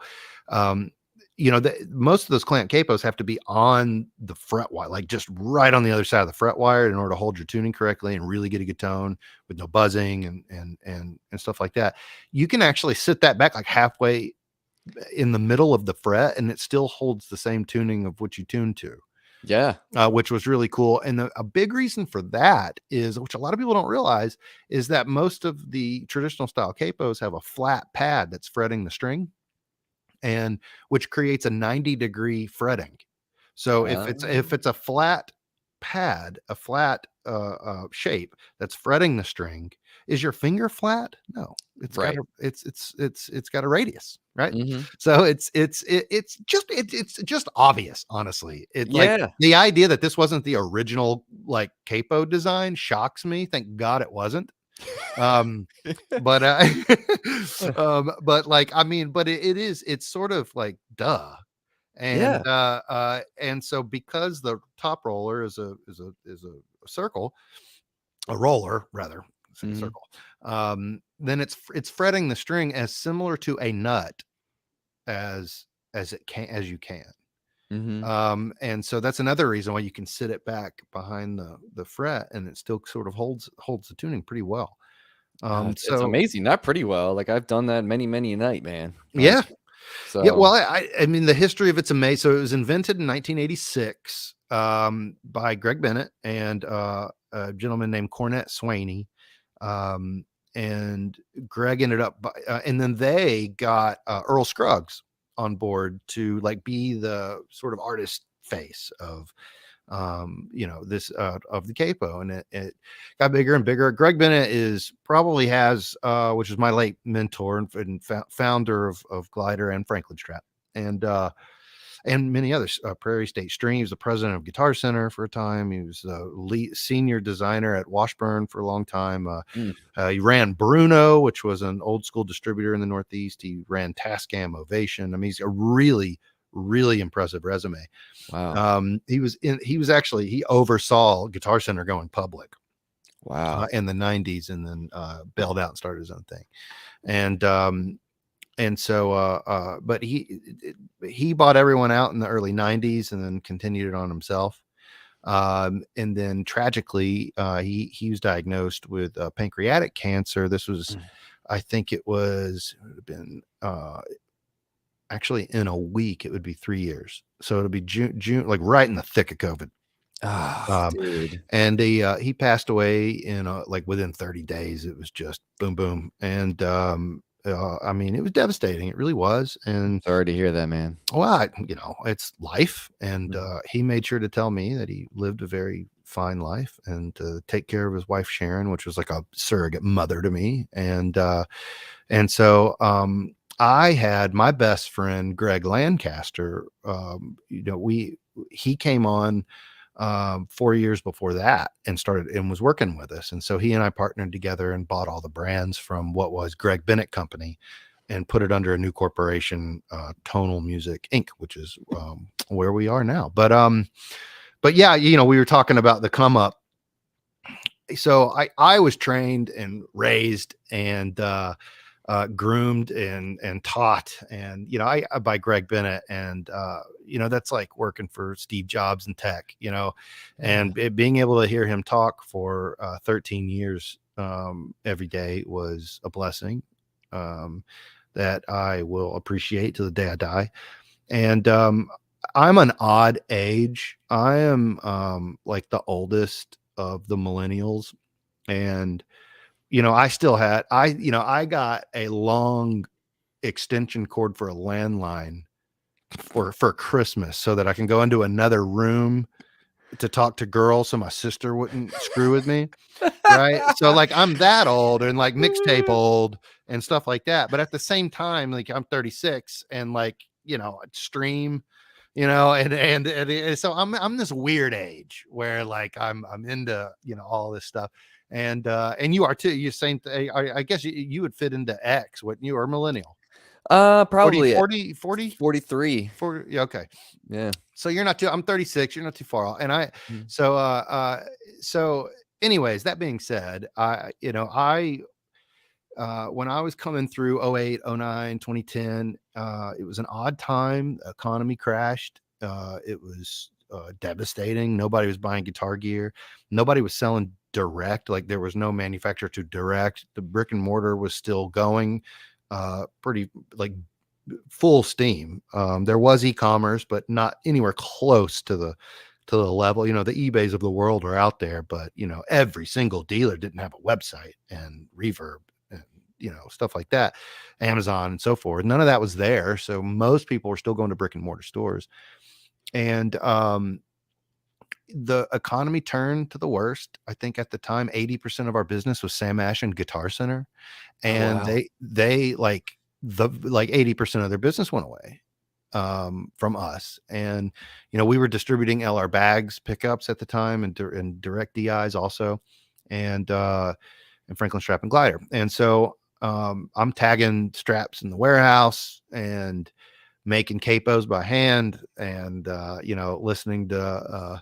Most of those clamp capos have to be on the fret wire, like just right on the other side of the fret wire, in order to hold your tuning correctly and really get a good tone with no buzzing and stuff like that. You can actually sit that back like halfway in the middle of the fret, and it still holds the same tuning of what you tune to. yeah. Which was really cool. And a big reason for that is, which a lot of people don't realize, is that most of the traditional style capos have a flat pad that's fretting the string, and which creates a 90-degree fretting. So if it's a flat pad, a flat shape that's fretting the string, is your finger flat? No, it's Right. got it's got a radius, right? Mhm. So it's just obvious, honestly. Like Yeah. the idea that this wasn't the original like capo design shocks me. Thank God it wasn't. Um, but but like, I mean, but it's sort of like duh. Yeah. And so because the top roller is a circle, a roller rather, say Mhm. circle, then it's fretting the string as similar to a nut as you can. Mhm. And so that's another reason why you can sit it back behind the fret, and it still sort of holds the tuning pretty well. It's So amazing. Not pretty well. Like, I've done that many, many a night, man. yeah, Like, yeah. so Well, I mean, the history of it's amazing. So it was invented in 1986 by Greg Bennett and a gentleman named Cornette Swaney. Um, and Greg ended up, and then they got Earl Scruggs on board to like be the sort of artist face of this of the capo, and it got bigger and bigger. Greg Bennett which is my late mentor and founder of Glider and Franklin Strap, and many others. Prairie State String. He was the president of Guitar Center for a time. He was the lead senior designer at Washburn for a long time. mm, He ran Bruno, which was an old school distributor in the Northeast. He ran Tascam Ovation. I mean, he's a really, really impressive resume. wow. He oversaw Guitar Center going public Wow. in the 90s, and then bailed out and started his own thing. And so but he bought everyone out in the early 90s and then continued it on himself. And then tragically he was diagnosed with pancreatic cancer. This was, Mm. I think it would have been actually in a week, it would be 3 years. So it'll be June, like right in the thick of COVID. Ah, Um, dude. and he passed away in like within 30 days. It was just boom, boom. And I mean, it was devastating. It really was. And Sorry to hear that, man. well, it's life. And Mhm. he made sure to tell me that he lived a very fine life and to take care of his wife, Sharon, which was like a surrogate mother to me. And so I had my best friend, Greg Lancaster. He came on 4 years before that and started and was working with us. And so he and I partnered together and bought all the brands from what was Greg Bennett Company and put it under a new corporation, Tonal Music Inc., which is where we are now. But yeah, we were talking about the come up. So I was trained and raised and groomed and taught, and I by Greg Bennett, and that's like working for Steve Jobs in tech, Yeah. and being able to hear him talk for 13 years every day was a blessing that I will appreciate to the day I die. And I'm an odd age. I am like the oldest of the millennials, and I still had I got a long extension cord for a landline for Christmas so that I can go into another room to talk to girls so my sister wouldn't screw with me. Right. So like I'm that old and like mixtape old and stuff like that. But at the same time, like I'm 36 and like, stream, and so I'm this weird age where like I'm into, all this stuff. And you are too. You same thing. I guess you would fit into X, wouldn't you, or millennial? 40, Probably 40, 40, 43. 40. Yeah, okay. Yeah. So I'm 36. You're not too far off. And Mm. so anyways, that being said, when I was coming through 08, 09, 2010, it was an odd time. The economy crashed. It was devastating. Nobody was buying guitar gear. Nobody was selling direct. Like there was no manufacturer to direct. The brick and mortar was still going pretty like full steam. There was e-commerce, but not anywhere close to the level. The eBays of the world are out there, but every single dealer didn't have a website and Reverb and stuff like that, Amazon and so forth. None of that was there. So most people were still going to brick and mortar stores. And the economy turned to the worst. I think at the time, 80% of our business was Sam Ash and Guitar Center. And wow. they like 80% of their business went away from us. And we were distributing LR bags pickups at the time and direct DIs also, and Franklin Strap and Glider. And so I'm tagging straps in the warehouse and making capos by hand, and listening to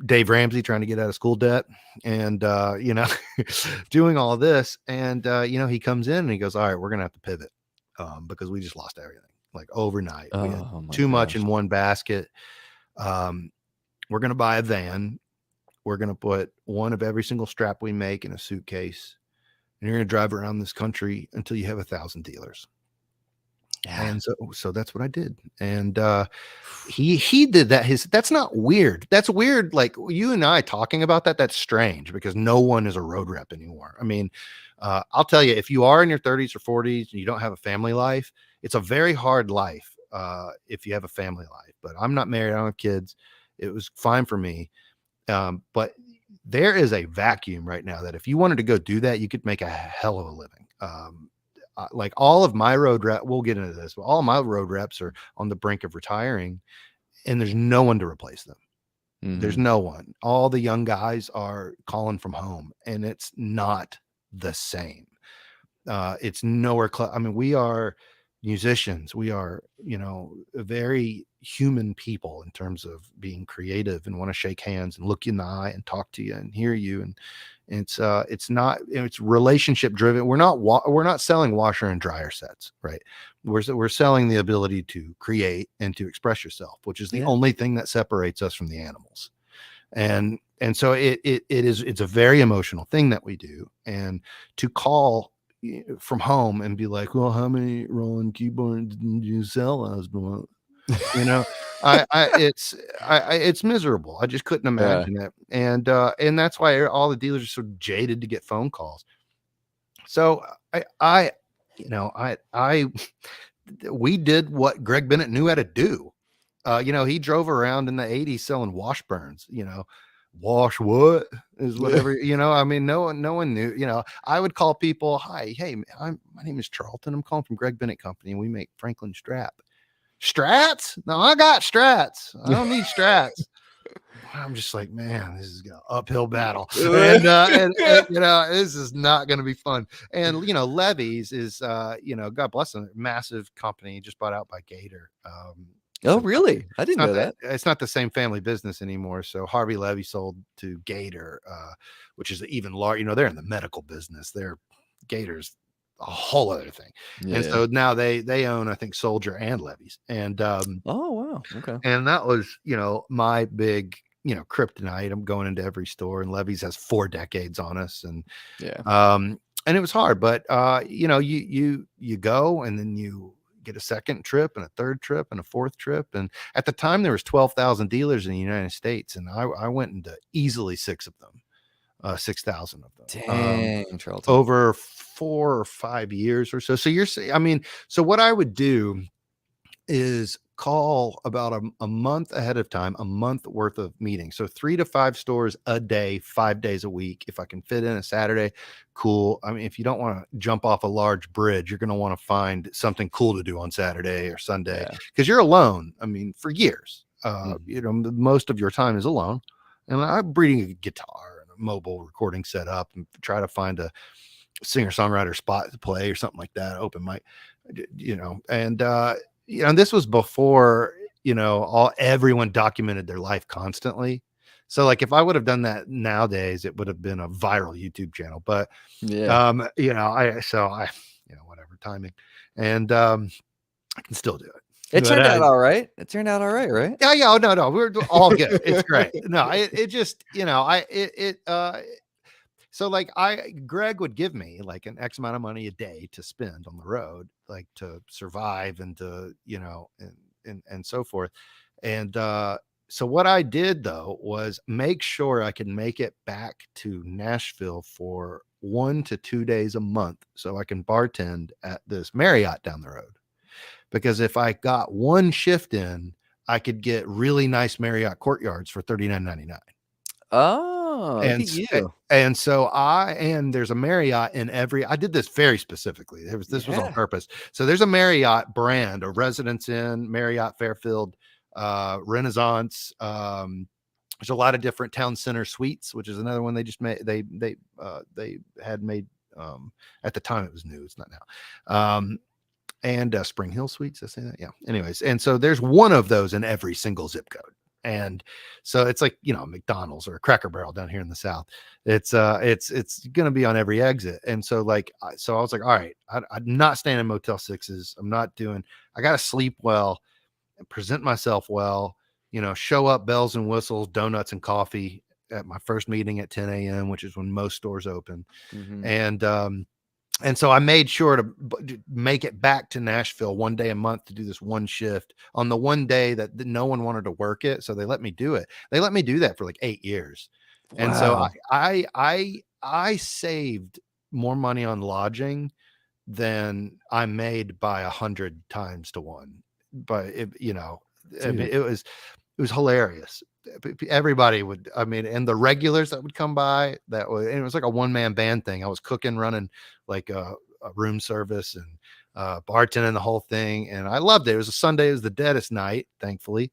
Dave Ramsey trying to get out of school debt, and doing all this. And he comes in and he goes, all right, we're gonna have to pivot because we just lost everything like overnight. We had too much in one basket. We're gonna buy a van. We're gonna put one of every single strap we make in a suitcase, and you're gonna drive around this country until you have 1,000 dealers. Yeah. And so that's what I did. And he did that. That's not weird. That's weird. Like you and I talking about that, that's strange because no one is a road rep anymore. I mean, I'll tell you, if you are in your 30s or 40s and you don't have a family life, it's a very hard life if you have a family life. But I'm not married. I don't have kids. It was fine for me. But there is a vacuum right now that if you wanted to go do that, you could make a hell of a living. Like all of my road rep, we'll get into this, but all of my road reps are on the brink of retiring, and there's no one to replace them. Mm-hmm. There's no one. All the young guys are calling from home, and it's not the same. It's nowhere close. I mean, we are musicians. We are, very human people in terms of being creative and want to shake hands and look you in the eye and talk to you and hear you. And it's not, it's relationship driven. We're not selling washer and dryer sets, right? We're selling the ability to create and to express yourself, which is the only thing that separates us from the animals. And so it's a very emotional thing that we do. And to call from home and be like, well, how many Roland keyboards did you sell last month? It's miserable. I just couldn't imagine it. And that's why all the dealers are so jaded to get phone calls. So we did what Greg Bennett knew how to do. He drove around in the 80s selling Washburns, wash what is whatever, I mean, no one knew, I would call people, hey, my name is Charlton. I'm calling from Greg Bennett Company and we make Franklin Strats. No, I got Strats. I don't need Strats. I'm just like, man, this is an uphill battle. And this is not going to be fun. And, Levy's is, God bless them, massive company just bought out by Gator. Oh, really? I didn't know that. It's not the same family business anymore. So Harvey Levy sold to Gator, which is even larger. They're in the medical business. Gator's a whole other thing. Yeah. And so now they own, I think, Soldier and Levy's. And oh wow, okay. And that was, my big, kryptonite. I'm going into every store, and Levy's has 4 decades on us, and and it was hard, but you go, and then you get a second trip and a third trip and a fourth trip. And at the time there was 12,000 dealers in the United States. And I went into easily 6,000 of them. Dang, Charlton. Over 4 or 5 years or so. So you're saying, I mean, so what I would do is call about a month ahead of time, a month worth of meetings. So 3 to 5 stores a day, 5 days a week. If I can fit in a Saturday, cool. I mean, if you don't want to jump off a large bridge, you're going to want to find something cool to do on Saturday or Sunday because you're alone. I mean, for years, you know, most of your time is alone. And I'm breeding a guitar and a mobile recording setup and try to find a singer-songwriter spot to play or something like that, open mic, you know, and you know, this was before, you know, everyone documented their life constantly. So like if I would have done that nowadays, it would have been a viral YouTube channel. But you know, you know, whatever, timing. And I can still do it. It turned out all right. It turned out all right, right? Yeah, yeah. Oh, no, we're all good. It's great. No, it just, you know, so like Greg would give me like an X amount of money a day to spend on the road, like to survive and to, you know, and so forth. And so what I did though was make sure I could make it back to Nashville for 1 to 2 days a month so I can bartend at this Marriott down the road. Because if I got one shift in, I could get really nice Marriott courtyards for $39.99. Oh, and so there's a Marriott in every, I did this very specifically. This was on purpose. So there's a Marriott brand, a Residence Inn, Marriott Fairfield, Renaissance. There's a lot of different Town Center Suites, which is another one they just made. They had made at the time it was new. It's not now. And Spring Hill Suites. I say that. Yeah. Anyways. And so there's one of those in every single zip code. And so it's like, you know, McDonald's or a Cracker Barrel down here in the South. It's going to be on every exit. And so like, so I was like, all right, I'm not staying in Motel 6s. I got to sleep well and present myself well, you know, show up, bells and whistles, donuts and coffee at my first meeting at 10 a.m., which is when most stores open. And so I made sure to make it back to Nashville 1 day a month to do this one shift on the one day that no one wanted to work it. So they let me do it. They let me do that for like 8 years. Wow. And so I saved more money on lodging than I made by 100 times to 1. But you know, I mean, it was hilarious. Everybody would, I mean, and the regulars that would come by, and it was like a one-man band thing. I was cooking, running like a room service and bartending the whole thing. And I loved it. It was a Sunday. It was the deadest night, thankfully,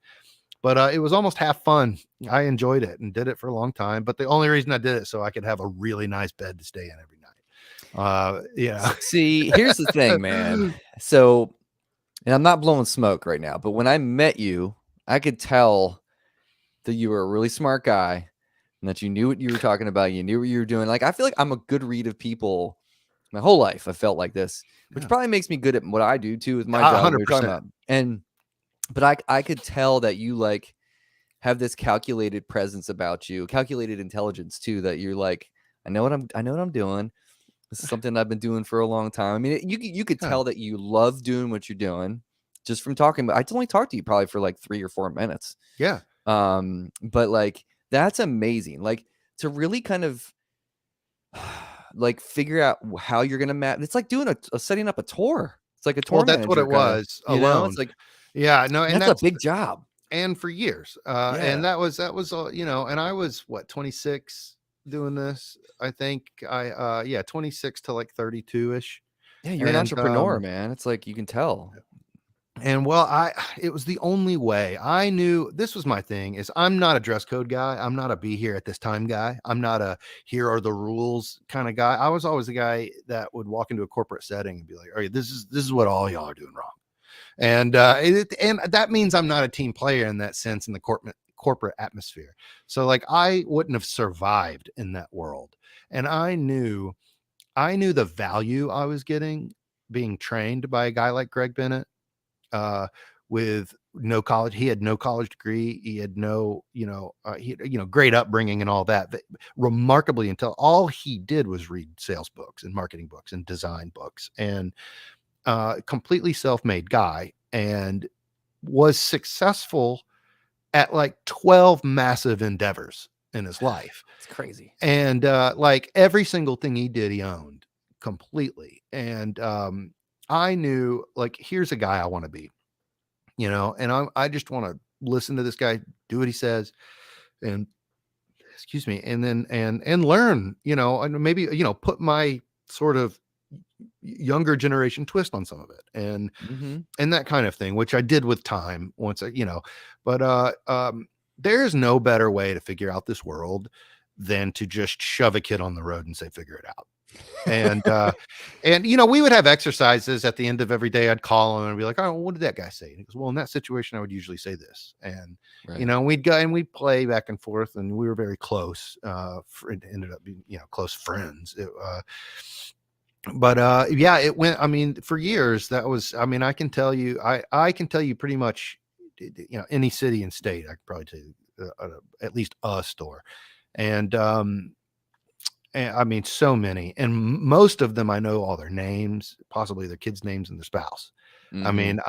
but it was almost half fun. I enjoyed it and did it for a long time. But the only reason I did it so I could have a really nice bed to stay in every night. Yeah. See, here's the thing, man. So, and I'm not blowing smoke right now, but when I met you, I could tell that you were a really smart guy and that you knew what you were talking about. You knew what you were doing. Like, I feel like I'm a good read of people. My whole life, I felt like this, which probably makes me good at what I do too with my job. 100%. But I could tell that you like have this calculated presence about you, calculated intelligence too, that you're like, I know what I'm doing. This is something I've been doing for a long time. I mean, you could tell that you love doing what you're doing just from talking. But I only talked to you probably for like 3 or 4 minutes. Yeah. But like, that's amazing. Like, to really kind of like figure out how you're going to map. It's like doing setting up a tour. It's like a tour. Well, that's what it was. You know, it's like, yeah, no, and that's a big job. And for years. And that was, you know, and I was 26 doing this. I think 26 to like 32 ish. Yeah. You're an entrepreneur, man. It's like, you can tell. And well, it was the only way I knew. This was my thing, is I'm not a dress code guy. I'm not a be here at this time guy. I'm not a here are the rules kind of guy. I was always the guy that would walk into a corporate setting and be like, all right, this is what all y'all are doing wrong. And and that means I'm not a team player in that sense in the corporate atmosphere. So like, I wouldn't have survived in that world. And I knew the value I was getting being trained by a guy like Greg Bennett. With no college, he had no college degree. He had no, great upbringing and all that. But remarkably, all he did was read sales books and marketing books and design books. And completely self-made guy, and was successful at like 12 massive endeavors in his life. It's crazy. And like every single thing he did, he owned completely. And I knew, like, here's a guy I want to be, and I just want to listen to this guy, do what he says, and excuse me, and then and learn, and maybe, put my sort of younger generation twist on some of it, Mm-hmm. and that kind of thing, which I did with time once but there's no better way to figure out this world than to just shove a kid on the road and say, figure it out. And we would have exercises at the end of every day. I'd call him and be like, oh, what did that guy say? And he goes, well, in that situation, I would usually say this. And Right. we'd go and we'd play back and forth, and we were very close. It ended up being, close friends. But yeah, it went, I mean, for years. That was, I mean, I can tell you, I can tell you pretty much, any city and state. I could probably tell you at least a store. And I mean, so many, and most of them I know all their names, possibly their kids' names and their spouse. I Mm-hmm. mean,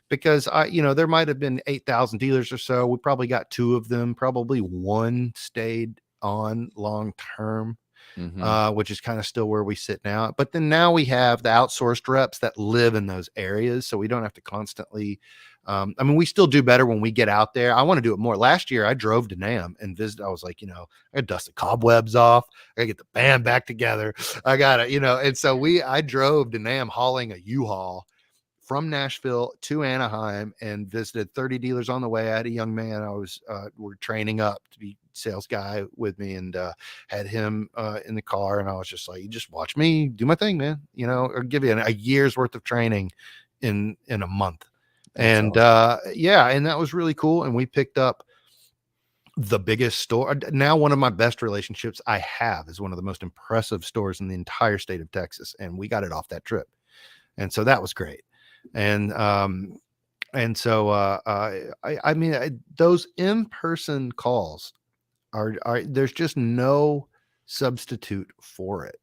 because there might have been 8,000 dealers or so. We probably got two of them. Probably one stayed on long term, Mm-hmm. which is kind of still where we sit now. But then now we have the outsourced reps that live in those areas, so we don't have to constantly. I mean, we still do better when we get out there. I want to do it more. Last year, I drove to NAMM and visited. I was like, I gotta dust the cobwebs off. I gotta get the band back together. I gotta, and so I drove to NAMM hauling a U-Haul from Nashville to Anaheim and visited 30 dealers on the way. I had a young man we're training up to be sales guy with me, and had him in the car, and I was just like, you just watch me do my thing, man, or give you a year's worth of training in a month. That's And awesome. yeah, and that was really cool. And we picked up the biggest store. Now, one of my best relationships I have is one of the most impressive stores in the entire state of Texas, and we got it off that trip. And so that was great. And so I mean, those in-person calls are there's just no substitute for it.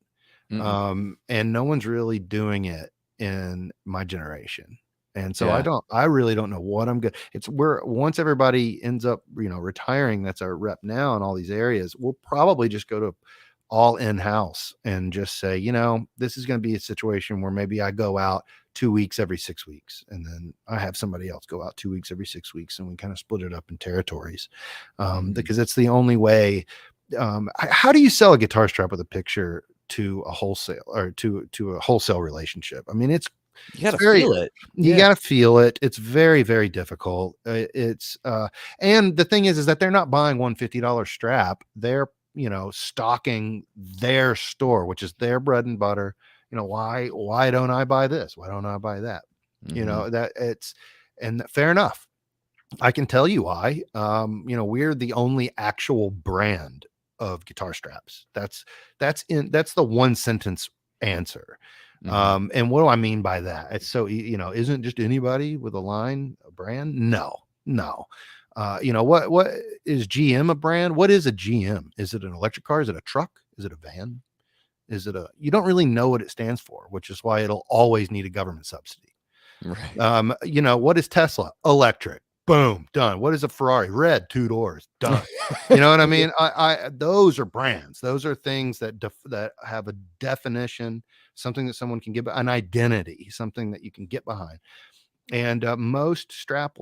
Mm-mm. And no one's really doing it in my generation. And so Yeah. I really don't know what I'm good. Once everybody ends up, retiring, that's our rep now in all these areas, we'll probably just go to all in-house and just say, this is going to be a situation where maybe I go out 2 weeks every 6 weeks, and then I have somebody else go out 2 weeks every 6 weeks, and we kind of split it up in territories, Mm-hmm. because it's the only way. How do you sell a guitar strap with a picture to a wholesale or to a wholesale relationship? I mean, You got it's to very, feel it. you Yeah. got to feel it. It's very, very difficult. And the thing is that they're not buying $150 strap. They're, stocking their store, which is their bread and butter. Why don't I buy this? Why don't I buy that? Mm-hmm. And fair enough. I can tell you why. We're the only actual brand of guitar straps. That's the one sentence answer. Mm-hmm. And what do I mean by that? It's so, isn't just anybody with a line a brand? No, no. What is GM a brand? What is a GM? Is it an electric car? Is it a truck? Is it a van? You don't really know what it stands for, which is why it'll always need a government subsidy. Right. What is Tesla? Electric. Boom, done. What is a Ferrari? Red, 2 doors, done. You know what I mean? Those are brands. Those are things that that have a definition, something that someone can give an identity, something that you can get behind. And most strap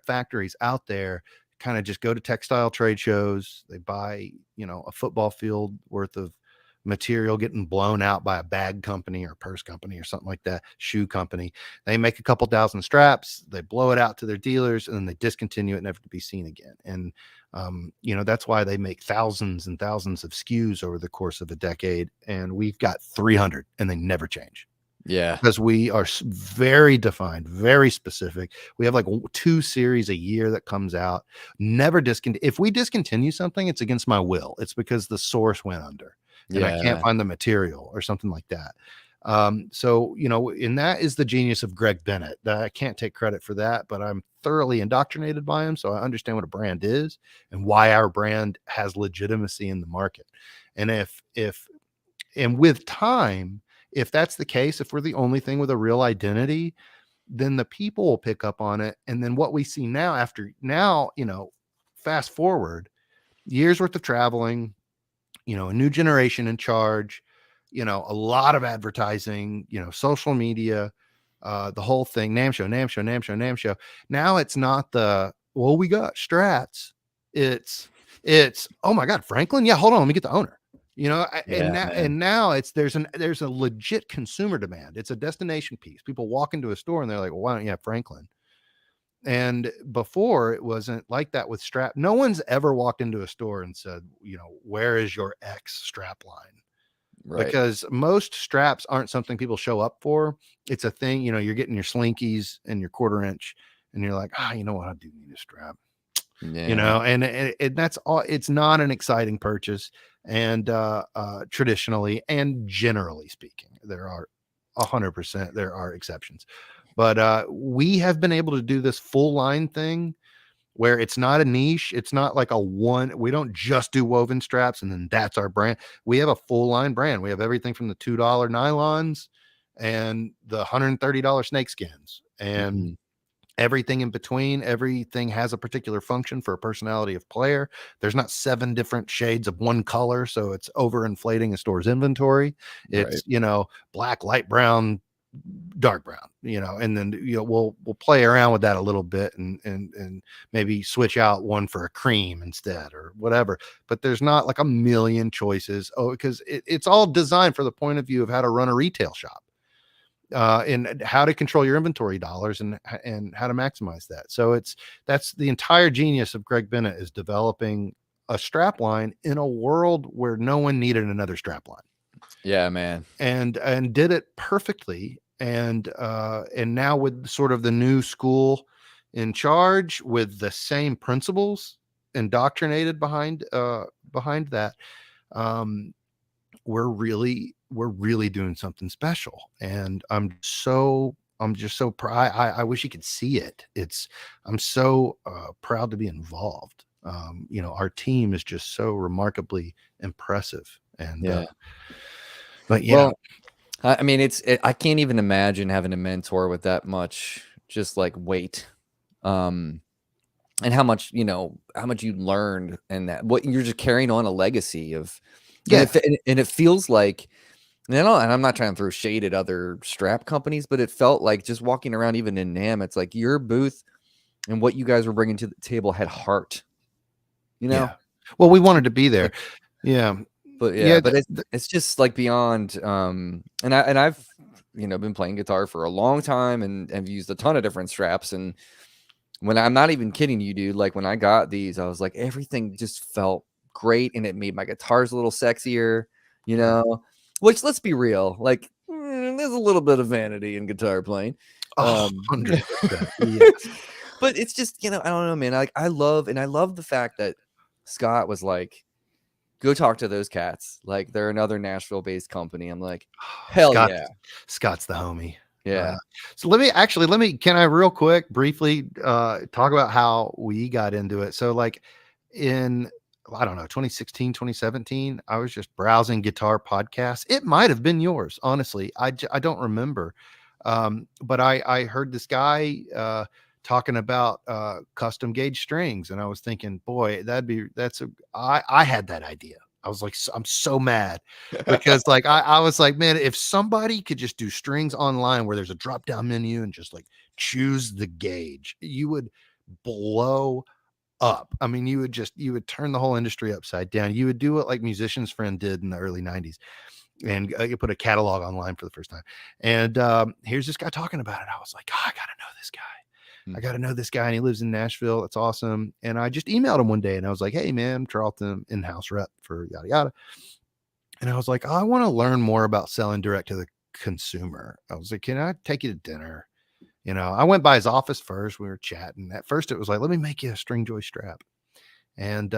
factories out there kind of just go to textile trade shows. They buy, a football field worth of material getting blown out by a bag company or purse company or something like that, shoe company. They make a couple thousand straps, they blow it out to their dealers, and then they discontinue it, never to be seen again. And that's why they make thousands and thousands of SKUs over the course of a decade, and we've got 300 and they never change. Yeah. Because we are very defined, very specific. We have like 2 series a year that comes out. Never discontinue. If we discontinue something, it's against my will. It's because the source went under and I can't Yeah. find the material or something like that. So, and that is the genius of Greg Bennett. I can't take credit for that, but I'm thoroughly indoctrinated by him. So I understand what a brand is and why our brand has legitimacy in the market. And and with time, if that's the case, if we're the only thing with a real identity, then the people will pick up on it. And then what we see now, fast forward years worth of traveling, a new generation in charge, a lot of advertising, social media, the whole thing, NAMM show, NAMM show, NAMM show, NAMM show. Now it's not we got strats. It's, oh my God, Franklin. Yeah. Hold on. Let me get the owner, and now there's a legit consumer demand. It's a destination piece. People walk into a store and they're like, well, why don't you have Franklin? And before, it wasn't like that with strap. No one's ever walked into a store and said, where is your X strap line? Right. Because most straps aren't something people show up for. It's a thing, you're getting your slinkies and your 1/4 inch and you're like, you know what? I do need a strap, and that's all. It's not an exciting purchase. And traditionally and generally speaking, there are 100%, there are exceptions. But we have been able to do this full line thing where it's not a niche. It's not like we don't just do woven straps and then that's our brand. We have a full line brand. We have everything from the $2 nylons and the $130 snake skins and everything in between. Everything has a particular function for a personality of player. There's not 7 different shades of one color, so it's overinflating a store's inventory. It's, black, light brown, dark brown, and then we'll play around with that a little bit and maybe switch out one for a cream instead or whatever. But there's not like a million choices. Because it's all designed for the point of view of how to run a retail shop, and how to control your inventory dollars and how to maximize that. So that's the entire genius of Greg Bennett, is developing a strap line in a world where no one needed another strap line. Yeah, man. And did it perfectly. And now with sort of the new school in charge with the same principles indoctrinated behind that, we're really doing something special. And I'm just so proud. I wish you could see it. I'm so proud to be involved. Our team is just so remarkably impressive. And but yeah. Well, I mean, I can't even imagine having a mentor with that much just like weight, and how much you learned, and that what you're just carrying on a legacy of. And it feels like, and I'm not trying to throw shade at other strap companies, but it felt like just walking around, even in NAMM, it's like your booth and what you guys were bringing to the table had heart. Yeah. Well, we wanted to be there. Yeah. But it's just like beyond. And I've been playing guitar for a long time and have used a ton of different straps. And when I'm not even kidding you, dude, like when I got these, I was like, everything just felt great, and it made my guitars a little sexier. Which, let's be real, like there's a little bit of vanity in guitar playing. 100%. Yes. But it's just I don't know, man. Like I love the fact that Scott was like, go talk to those cats. Like they're another Nashville-based company. I'm like, hell yeah. Scott's the homie. Yeah. So can I real quick, briefly talk about how we got into it? So like in, I don't know, 2016, 2017, I was just browsing guitar podcasts. It might've been yours. Honestly, I don't remember. But I heard this guy talking about custom gauge strings, and I was thinking, boy, I had that idea. I was like, I'm so mad because like I was like, man, if somebody could just do strings online where there's a drop down menu and just like choose the gauge, you would blow up. I mean, you would turn the whole industry upside down. You would do what like Musician's Friend did in the early 90s. And you put a catalog online for the first time. And here's this guy talking about it. I was like, I got to know this guy. I got to know this guy. And he lives in Nashville. It's awesome. And I just emailed him one day and I was like, hey, man, I'm Charlton in-house rep for yada, yada. And I was like, I want to learn more about selling direct to the consumer. I was like, can I take you to dinner? I went by his office first. We were chatting. At first it was like, let me make you a Stringjoy strap. And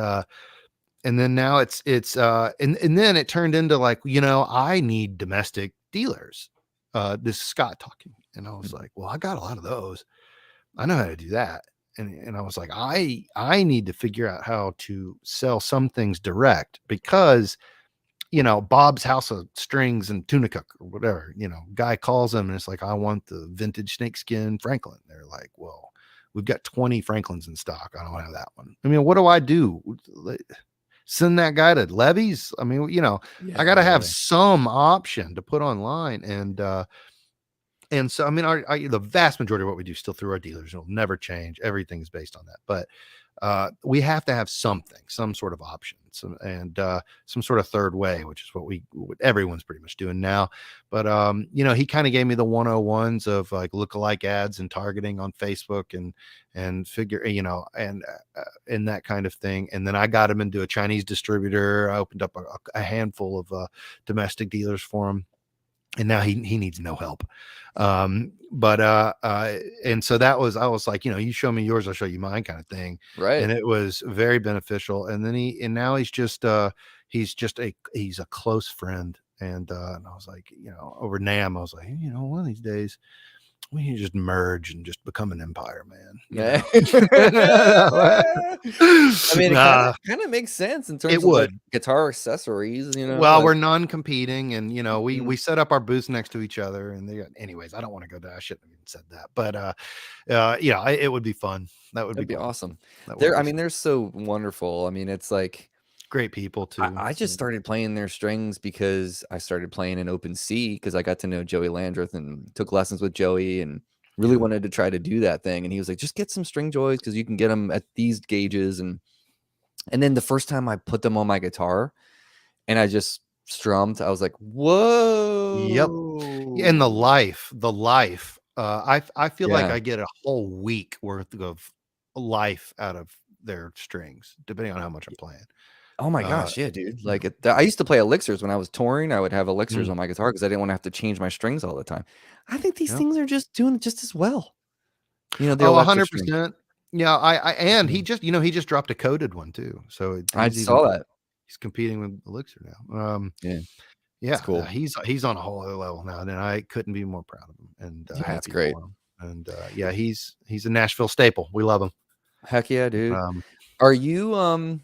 then now it's and then it turned into like, I need domestic dealers. This is Scott talking. And I was like, well, I got a lot of those. I know how to do that. And I was like, I need to figure out how to sell some things direct, because Bob's House of Strings and Tunica or whatever, guy calls him and it's like, I want the vintage snakeskin Franklin. They're like, well, we've got 20 Franklins in stock. I don't have that one. I mean, what do I do? Send that guy to Levy's? I mean, I got to have some option to put online. And so, I mean, the vast majority of what we do still through our dealers. It'll never change. Everything's based on that. But we have to have something, some sort of option, some sort of third way, which is what everyone's pretty much doing now. But he kind of gave me the 101s of like lookalike ads and targeting on Facebook and figure, and that kind of thing. And then I got him into a Chinese distributor. I opened up a handful of domestic dealers for him. And now he needs no help. And so I was like, you show me yours, I'll show you mine kind of thing. Right. And it was very beneficial. And then now he's a close friend. And I was like, over NAMM, I was like, one of these days we can just merge and just become an empire, man. Yeah. I mean, it kind of makes sense in terms of like guitar accessories, Well, we're non-competing, and we set up our booths next to each other, and anyways, I don't want to go there. I shouldn't have even said that, but it would be fun. That'd be awesome. They're so wonderful. I mean, it's like great people too. I just started playing their strings because I started playing in open C because I got to know Joey Landreth and took lessons with Joey and really wanted to try to do that thing. And he was like, just get some Stringjoys because you can get them at these gauges. And then the first time I put them on my guitar and I just strummed, I was like, whoa. Yep. And the life. I feel like I get a whole week worth of life out of their strings, depending on how much I'm playing. Oh my gosh, yeah, dude. Like I used to play elixirs when I was touring. I would have elixirs on my guitar because I didn't want to have to change my strings all the time. I think these things are just doing just as well. The 100%. Yeah, and he just dropped a coated one too. So I saw that. He's competing with elixir now. Yeah, cool. He's on a whole other level now, and I couldn't be more proud of him. And that's great. And he's a Nashville staple. We love him. Heck yeah, dude. Are you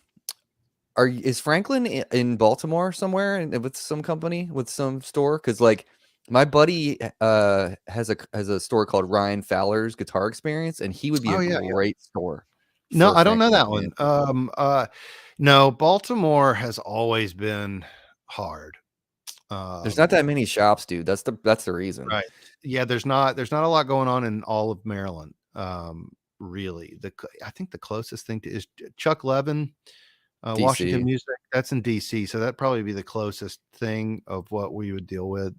is Franklin in Baltimore somewhere with some company, with some store? Because like my buddy has a store called Ryan Fowler's Guitar Experience, and he would be a great store. No, I don't know that one. No, Baltimore has always been hard. There's not that many shops, dude. That's the reason. Right. Yeah, there's not a lot going on in all of Maryland. Really. I think the closest thing is Chuck Levin. Washington Music, that's in DC, so that'd probably be the closest thing of what we would deal with.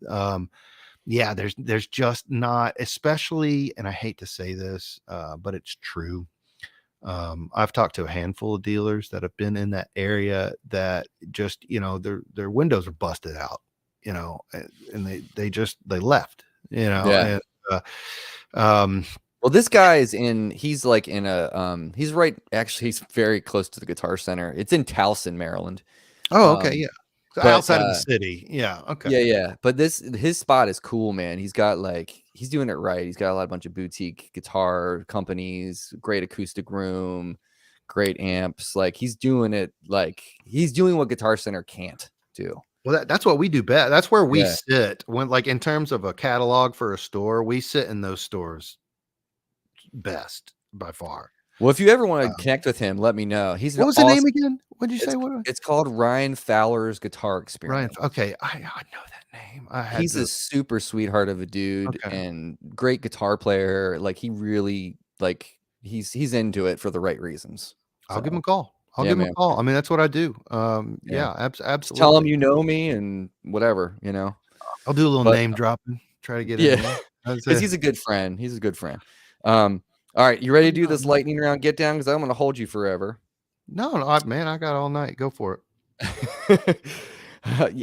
There's just not, especially, and I hate to say this, but it's true. I've talked to a handful of dealers that have been in that area that just, their windows are busted out, and they left, well, this guy he's like in a, he's right. Actually, he's very close to the Guitar Center. It's in Towson, Maryland. Oh, okay. Yeah. So outside of the city. Yeah. Okay. Yeah. But his spot is cool, man. He's got he's doing it right. He's got a bunch of boutique guitar companies, great acoustic room, great amps. Like he's doing it, he's doing what Guitar Center can't do. Well, that's what we do best. That's where we sit when, in terms of a catalog for a store, we sit in those stores best by far. Well, if you ever want to connect with him, let me know. What was the name again? What did you say? It's called Ryan Fowler's Guitar Experience. Ryan, okay, I know that name. He's a super sweetheart of a dude and great guitar player. Like he really he's into it for the right reasons. I'll give him a call. I'll give him a call. I mean, that's what I do. Absolutely. Just tell him you know me and whatever. I'll do a little name dropping. Try to get it. Because he's a good friend. He's a good friend. All right, you ready to do this lightning round get down? Because I'm going to hold you forever. No, man, I got all night. Go for it.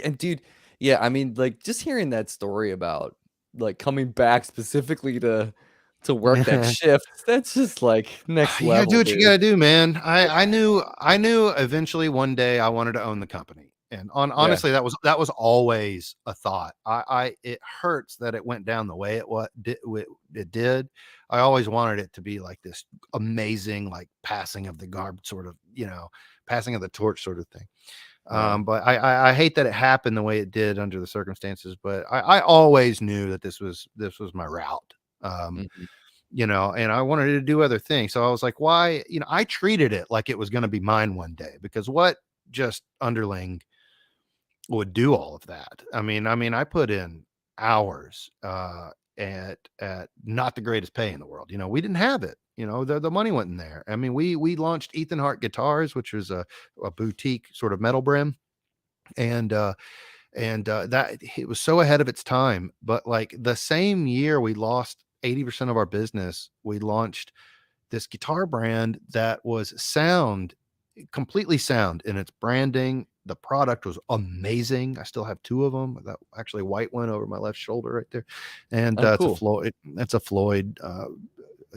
And dude, I mean, just hearing that story about coming back specifically to work that shift, that's just next level. You do what you got to do, man. I knew eventually one day I wanted to own the company, Yeah. Honestly, that was always a thought. It hurts that it went down the way it did. I always wanted it to be like this amazing, like passing of the garb sort of, passing of the torch sort of thing. Yeah. But I hate that it happened the way it did under the circumstances. But I always knew that this was my route. Mhm. And I wanted to do other things. So I was like, why? I treated it like it was going to be mine one day, because what just underling would do all of that. I put in hours at not the greatest pay in the world. We didn't have it. The money wasn't there. We launched Ethan Hart Guitars, which was a boutique sort of metal brim, and that it was so ahead of its time. But like the same year we lost 80% of our business, we launched this guitar brand that was completely sound in its branding. The product was amazing. I still have two of them. That actually white one over my left shoulder right there, and Oh, it's a cool. Floyd. That's a Floyd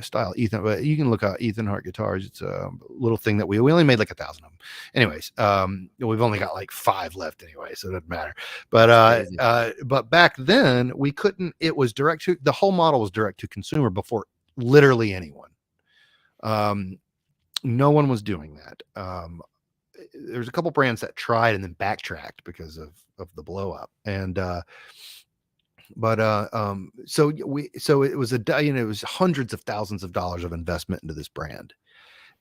style Ethan. But you can look at Ethan Hart Guitars. It's a little thing that we only made like 1,000 of them. Anyways, we've only got like 5 left anyway, so it doesn't matter. That's crazy. But back then we couldn't. It was the whole model was direct to consumer before literally anyone. No one was doing that. There's a couple brands that tried and then backtracked because of the blow up. So it was it was hundreds of thousands of dollars of investment into this brand,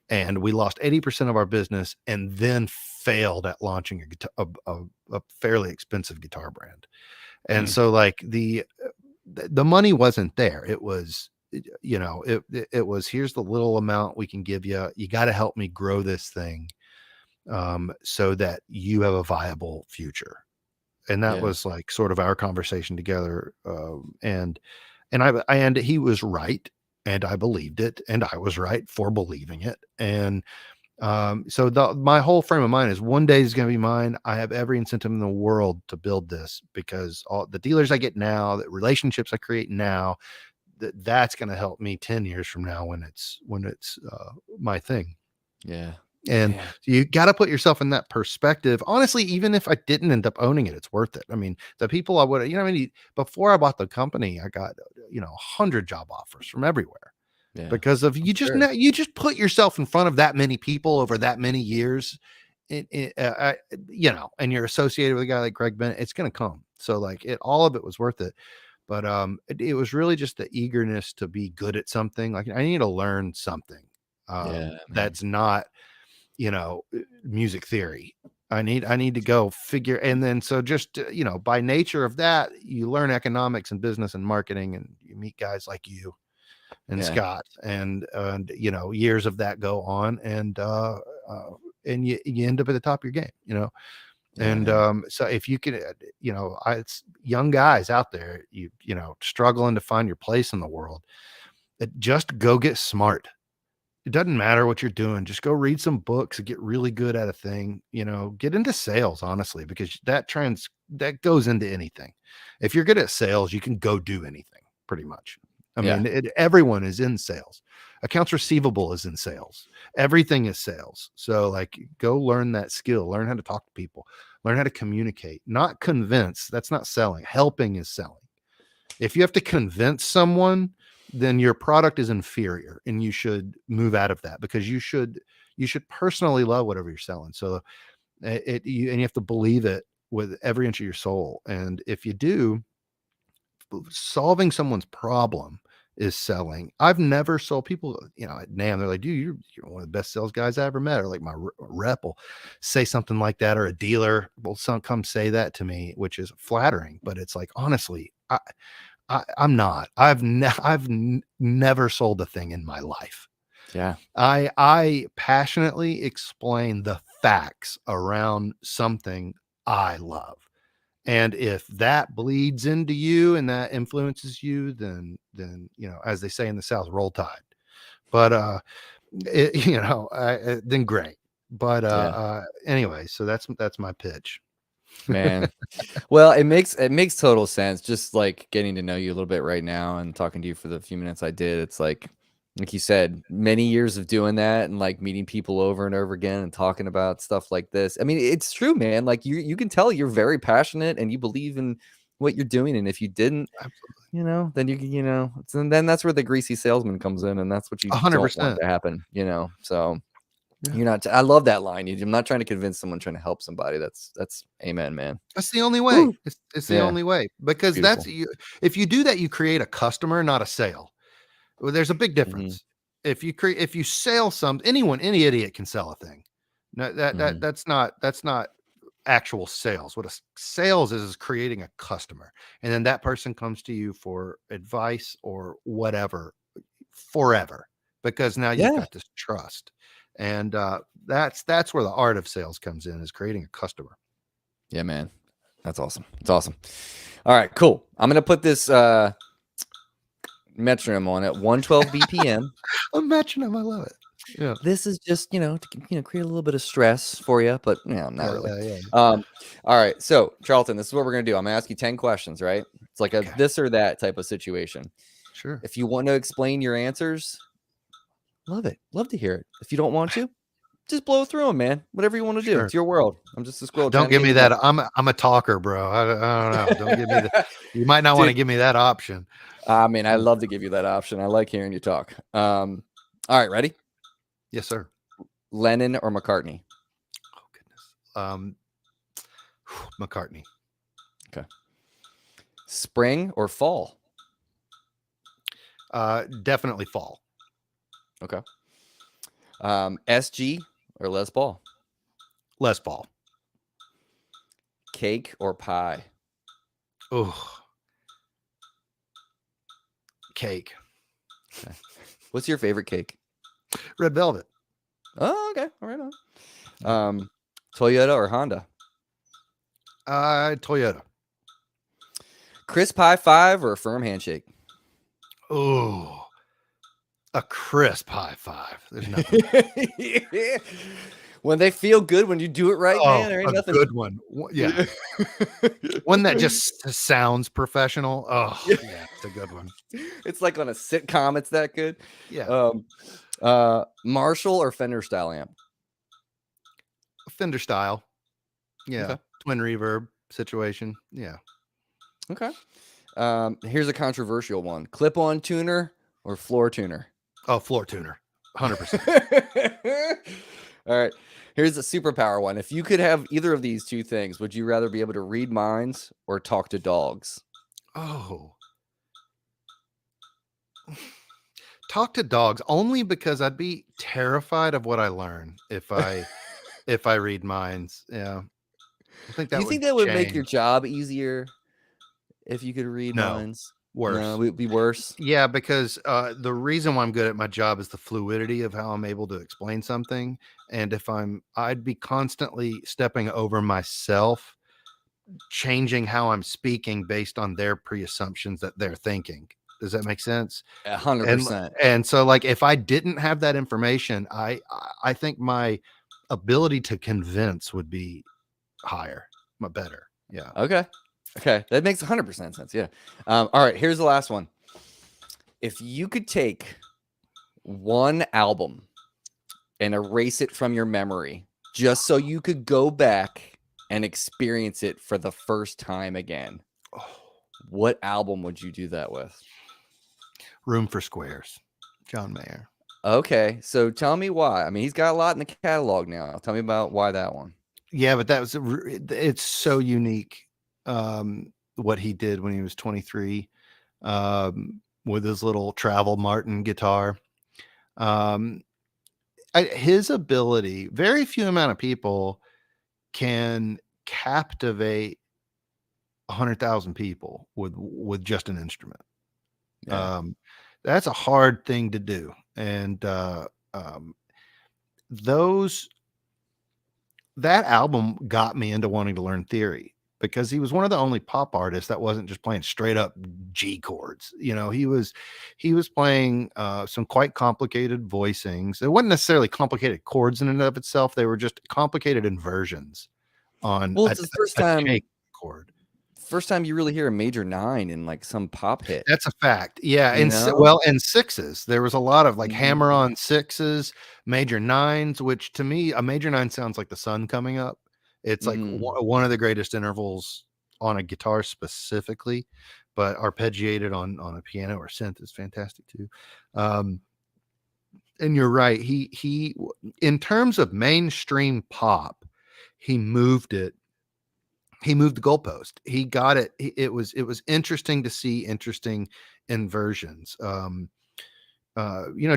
and we lost 80% of our business, and then failed at launching a fairly expensive guitar brand. And so like the money wasn't there. It was, it was, here's the little amount we can give you. You got to help me grow this thing, so that you have a viable future. And that Yeah. was like sort of our conversation together. And he was right, and I believed it, and I was right for believing it. And so my whole frame of mind is one day is going to be mine. I have every incentive in the world to build this, because all the dealers I get now, the relationships I create now, that's going to help me 10 years from now when it's my thing. Yeah. And Man. you got to put yourself in that perspective. Honestly, even if I didn't end up owning it, it's worth it. The people I would, before I bought the company, I got, 100 job offers from everywhere, Yeah. because of I'm sure. you just put yourself in front of that many people over that many years, and you're associated with a guy like Greg Bennett, it's going to come. So like all of it was worth it. But it was really just the eagerness to be good at something. Like I need to learn something Yeah, man. that's not, music theory. I need to go figure. And then, so just, by nature of that, you learn economics and business and marketing, and you meet guys like you and Yeah. Scott, and years of that go on, and you end up at the top of your game, Yeah, and man. so if you can, it's young guys out there, struggling to find your place in the world, just go get smart. It doesn't matter what you're doing. Just go read some books and get really good at a thing, get into sales, honestly, because that goes into anything. If you're good at sales, you can go do anything pretty much. Yeah. Everyone is in sales. Accounts receivable is in sales. Everything is sales. So like, go learn that skill, learn how to talk to people, learn how to communicate, not convince. That's not selling. Helping is selling. If you have to convince someone, then your product is inferior, and you should move out of that, because you should personally love whatever you're selling. So you have to believe it with every inch of your soul. And if you do, solving someone's problem is selling. I've never sold people, at NAMM, they're like, dude, you're one of the best sales guys I ever met. Or like my rep will say something like that, or a dealer will come say that to me, which is flattering. But it's like, honestly, I'm not. I've never sold a thing in my life. Yeah. I passionately explain the facts around something I love. And if that bleeds into you and that influences you, then as they say in the South, roll tide. But then great. But Yeah. anyway, so that's my pitch. Man. Well, it makes total sense. Just like getting to know you a little bit right now and talking to you for the few minutes I did. It's like like you said, many years of doing that and like meeting people over and over again and talking about stuff like this. I mean, it's true, man. Like you can tell you're very passionate and you believe in what you're doing. And if you didn't, Absolutely. then and then that's where the greasy salesman comes in, and that's what you don't want 100%. to happen. So Yeah. you're not. I love that line. I'm not trying to convince someone, trying to help somebody. That's amen, man. That's the only way. Woo. It's the Yeah, only way, because beautiful. if you do that, you create a customer, not a sale. Well, there's a big Mhm, difference. If you sell any idiot can sell a thing. No, mhm. that's not actual sales. What sales is creating a customer, and then that person comes to you for advice or whatever forever, because now you've Yeah, got this trust, and that's where the art of sales comes in, is creating a customer. yeah, man. That's awesome. It's awesome. All right, cool. I'm gonna put this metronome on at 112 BPM. Imagine him, I love it. Yeah, This is just, to create a little bit of stress for you, but not really. yeah. All right. So, Charlton, this is what we're gonna do. I'm gonna ask you 10 questions, right? It's like a Okay, this or that type of situation. sure. If you want to explain your answers, love it. Love to hear it. If you don't want to, just blow through them, man. Whatever you want to do. Sure. It's your world. I'm just a squirrel Don't trying to give get me you that. going. I'm a talker, bro. I don't know. Don't give me the. You might not want to Dude, give me that option. I mean, I love to give you that option. I like hearing you talk. All right, ready? Yes, sir. Lennon or McCartney? Oh goodness. McCartney. Okay. Spring or fall? Definitely fall. Okay. SG or Les Paul? Les Paul. Cake or pie? Oh, cake. Okay. What's your favorite cake? Red velvet. Oh, okay. All right. Toyota or Honda? Toyota. Crisp high five or a firm handshake? Oh, a crisp high five. There's nothing. When they feel good, when you do it right, man, Oh, there ain't a nothing. good one. Yeah. One that just sounds professional. Oh, yeah, it's a good one. It's like on a sitcom. It's that good. Yeah. Marshall or Fender style amp? Fender style. Yeah. Okay. Twin reverb situation. Yeah. Okay. Here's a controversial one: clip-on tuner or floor tuner? Oh, floor tuner. 100%. All right. Here's a superpower one. If you could have either of these two things, would you rather be able to read minds or talk to dogs? Oh. Talk to dogs, only because I'd be terrified of what I learn if I read minds. Yeah. I think Do that you think would that would make your change. job easier if you could read No, minds? No, it worse. would be worse. Yeah, because the reason why I'm good at my job is the fluidity of how I'm able to explain something. And if I'd be constantly stepping over myself, changing how I'm speaking based on their pre-assumptions that they're thinking. Does that make sense? And 100%. and so, like, if I didn't have that information, I think my ability to convince would be higher, better. Yeah. Okay. Okay. That makes 100% sense. Yeah. All right. Here's the last one. If you could take one album and erase it from your memory just so you could go back and experience it for the first time again, Oh, what album would you do that with? Room for Squares, John Mayer. Okay. So tell me why. I mean, he's got a lot in the catalog now. Tell me about why that one. Yeah, but it's so unique. What he did when he was 23, with his little Travel Martin guitar. His ability, very few amount of people can captivate 100,000 people with just an instrument. Yeah. That's a hard thing to do. And um, those that album got me into wanting to learn theory, because he was one of the only pop artists that wasn't just playing straight up G chords. He was playing some quite complicated voicings. It wasn't necessarily complicated chords in and of itself. They were just complicated inversions on Well, it's the first a time shake chord. first time you really hear a major 9 in like some pop hit. That's a fact. Yeah, You and know? and sixes. There was a lot of like Mhm. hammer-on sixes, major nines, which to me, a major 9 sounds like the sun coming up. It's like Mm. one of the greatest intervals on a guitar specifically, but arpeggiated on a piano or synth is fantastic too. Um, and you're right. He in terms of mainstream pop, he moved it. He moved the goalpost. He got it. It was interesting to see interesting inversions.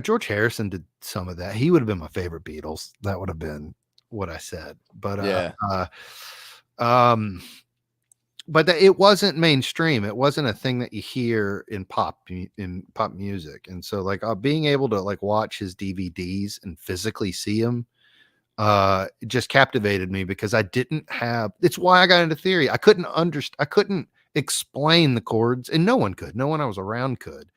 George Harrison did some of that. He would have been my favorite Beatles. That would have been what I said. Yeah. Um, it wasn't mainstream. It wasn't a thing that you hear in pop music. And so like being able to like watch his DVDs and physically see him it just captivated me because I didn't have. It's why I got into theory. I couldn't explain the chords, and no one could. No one I was around could.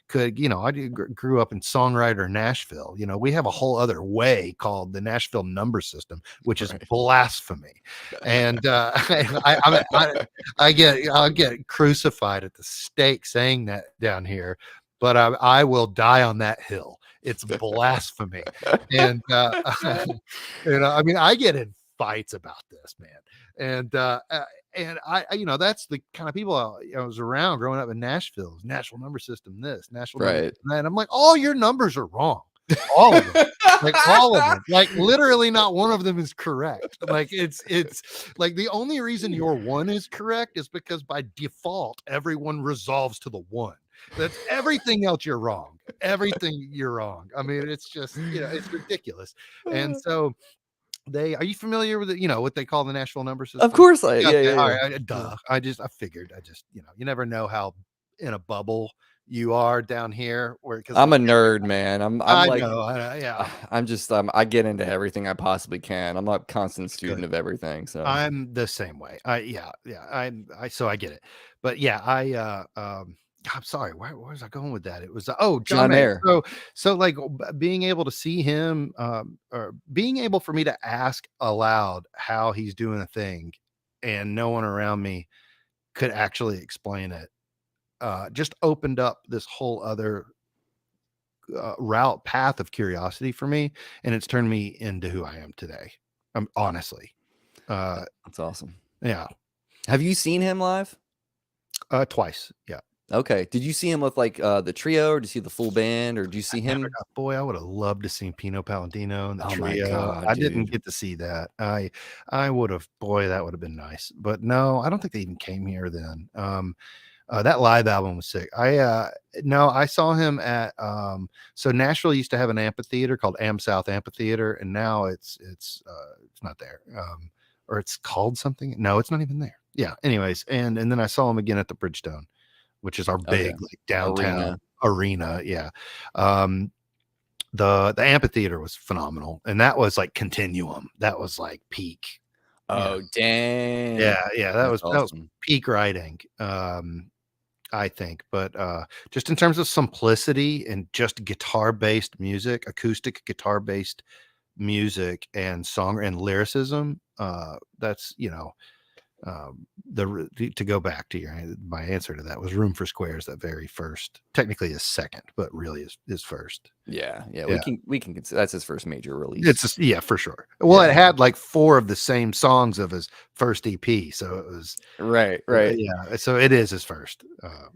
Grew up in songwriter Nashville. We have a whole other way called the Nashville number system, which is Right. blasphemy. And I'll get crucified at the stake saying that down here, but I will die on that hill. It's blasphemy. And I mean, I get in fights about this, man. And I that's the kind of people I was around growing up in Nashville. Nashville number system, this Nashville number Right. system, that. And I'm like, all your numbers are wrong. All of them. Like all of them. Like literally not one of them is correct. Like it's like the only reason your one is correct is because by default everyone resolves to the one. That's everything else you're wrong. Everything you're wrong. I mean, it's just, it's ridiculous. And so are you familiar with it? What they call the Nashville number system? Of course I yeah, Okay, yeah, all yeah. right. Duh. I figured. You never know how in a bubble you are down here because I'm a nerd, man. I'm I like know. Yeah. I'm just I get into everything I possibly can. I'm a constant student Good. of everything. So I'm the same way. So I get it. But yeah, I'm sorry. Where was I going with that? It was John John Mayer. Mayer. So like being able to see him, or being able for me to ask aloud how he's doing a thing, and no one around me could actually explain it, just opened up this whole other path of curiosity for me, and it's turned me into who I am today. Honestly, That's awesome. yeah, Have you seen him live? twice, yeah. Okay. Did you see him with like the trio, or did you see the full band, or did you see him? Boy, I would have loved to see Pino Palladino and the Oh my trio. God, I didn't dude. get to see that. I would have. Boy, that would have been nice. But no, I don't think they even came here then. That live album was sick. No, I saw him at so Nashville used to have an amphitheater called Am South Amphitheater, and now it's not there. Or it's called something. No, it's not even there. Yeah. Anyways, and then I saw him again at the Bridgestone, which is our Oh yeah. big like downtown Arena. arena. Yeah. The amphitheater was phenomenal, and that was like Continuum. That was like peak. Oh dang. Yeah, that That's was awesome. peak writing. I think, but just in terms of simplicity and just guitar based music, acoustic guitar based music and song and lyricism, that's to go back to my answer to that was Room for Squares, that very first, technically his second, but really is first. Yeah. Yeah. We can consider that's his first major release. It's yeah, for sure. Well, Yeah. it had like 4 of the same songs of his first EP, so it was Right. yeah. So it is his first.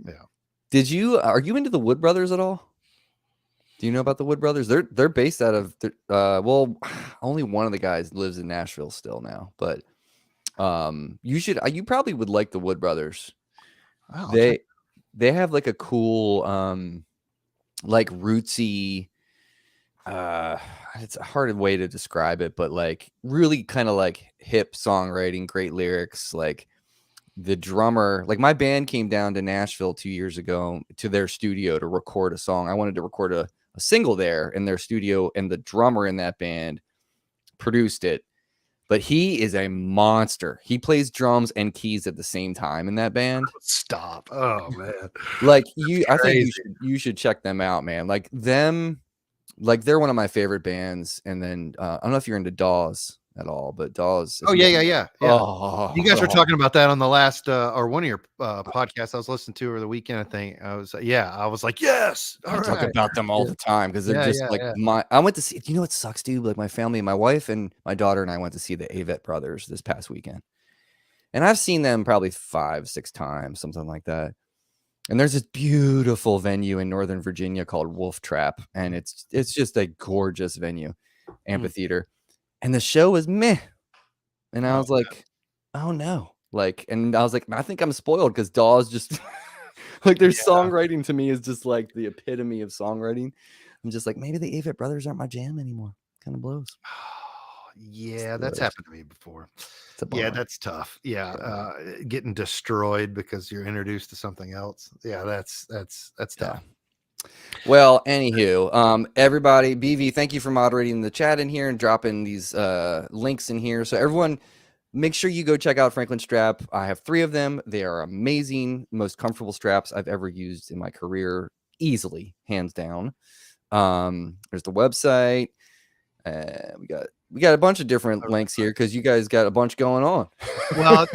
Yeah. Are you into the Wood Brothers at all? Do you know about the Wood Brothers? They're based out of well, only one of the guys lives in Nashville still now, but you probably would like the Wood Brothers. Wow, They have like a cool like rootsy it's a hard way to describe it, but like really kind of like hip songwriting, great lyrics. Like the drummer, like my band came down to Nashville 2 years ago to their studio to record a song. I wanted to record a single there in their studio, and the drummer in that band produced it. But he is a monster. He plays drums and keys at the same time in that band. stop. Oh man. Like I think crazy. you should check them out, man. Like them, like they're one of my favorite bands. And then I don't know if you're into Dawes. at all, but DAWs. Oh yeah. Oh, You guys were talking about that on the last or one of your podcasts I was listening to over the weekend. I think I was like, yes, I talk about them all the time because they're just like I went to see. You know what sucks, dude? Like my family, my wife and my daughter and I went to see the Avett Brothers this past weekend, and I've seen them probably 5-6 times, something like that. And there's this beautiful venue in Northern Virginia called Wolf Trap, and it's just a gorgeous venue, amphitheater. And the show was meh. And I was like, oh no. Like, and I was like, I think I'm spoiled because DAWs just like their songwriting to me is just like the epitome of songwriting. I'm just like, maybe the Avett Brothers aren't my jam anymore. Kind of blows. Yeah, that's happened to me before. Yeah, that's tough. Yeah, getting destroyed because you're introduced to something else. Yeah, that's tough. Well, anywho, everybody, BV, thank you for moderating the chat in here and dropping these links in here. So everyone, make sure you go check out Franklin Strap. I have 3 of them. They are amazing, most comfortable straps I've ever used in my career, easily, hands down. There's the website. We got a bunch of different links here because you guys got a bunch going on. Well,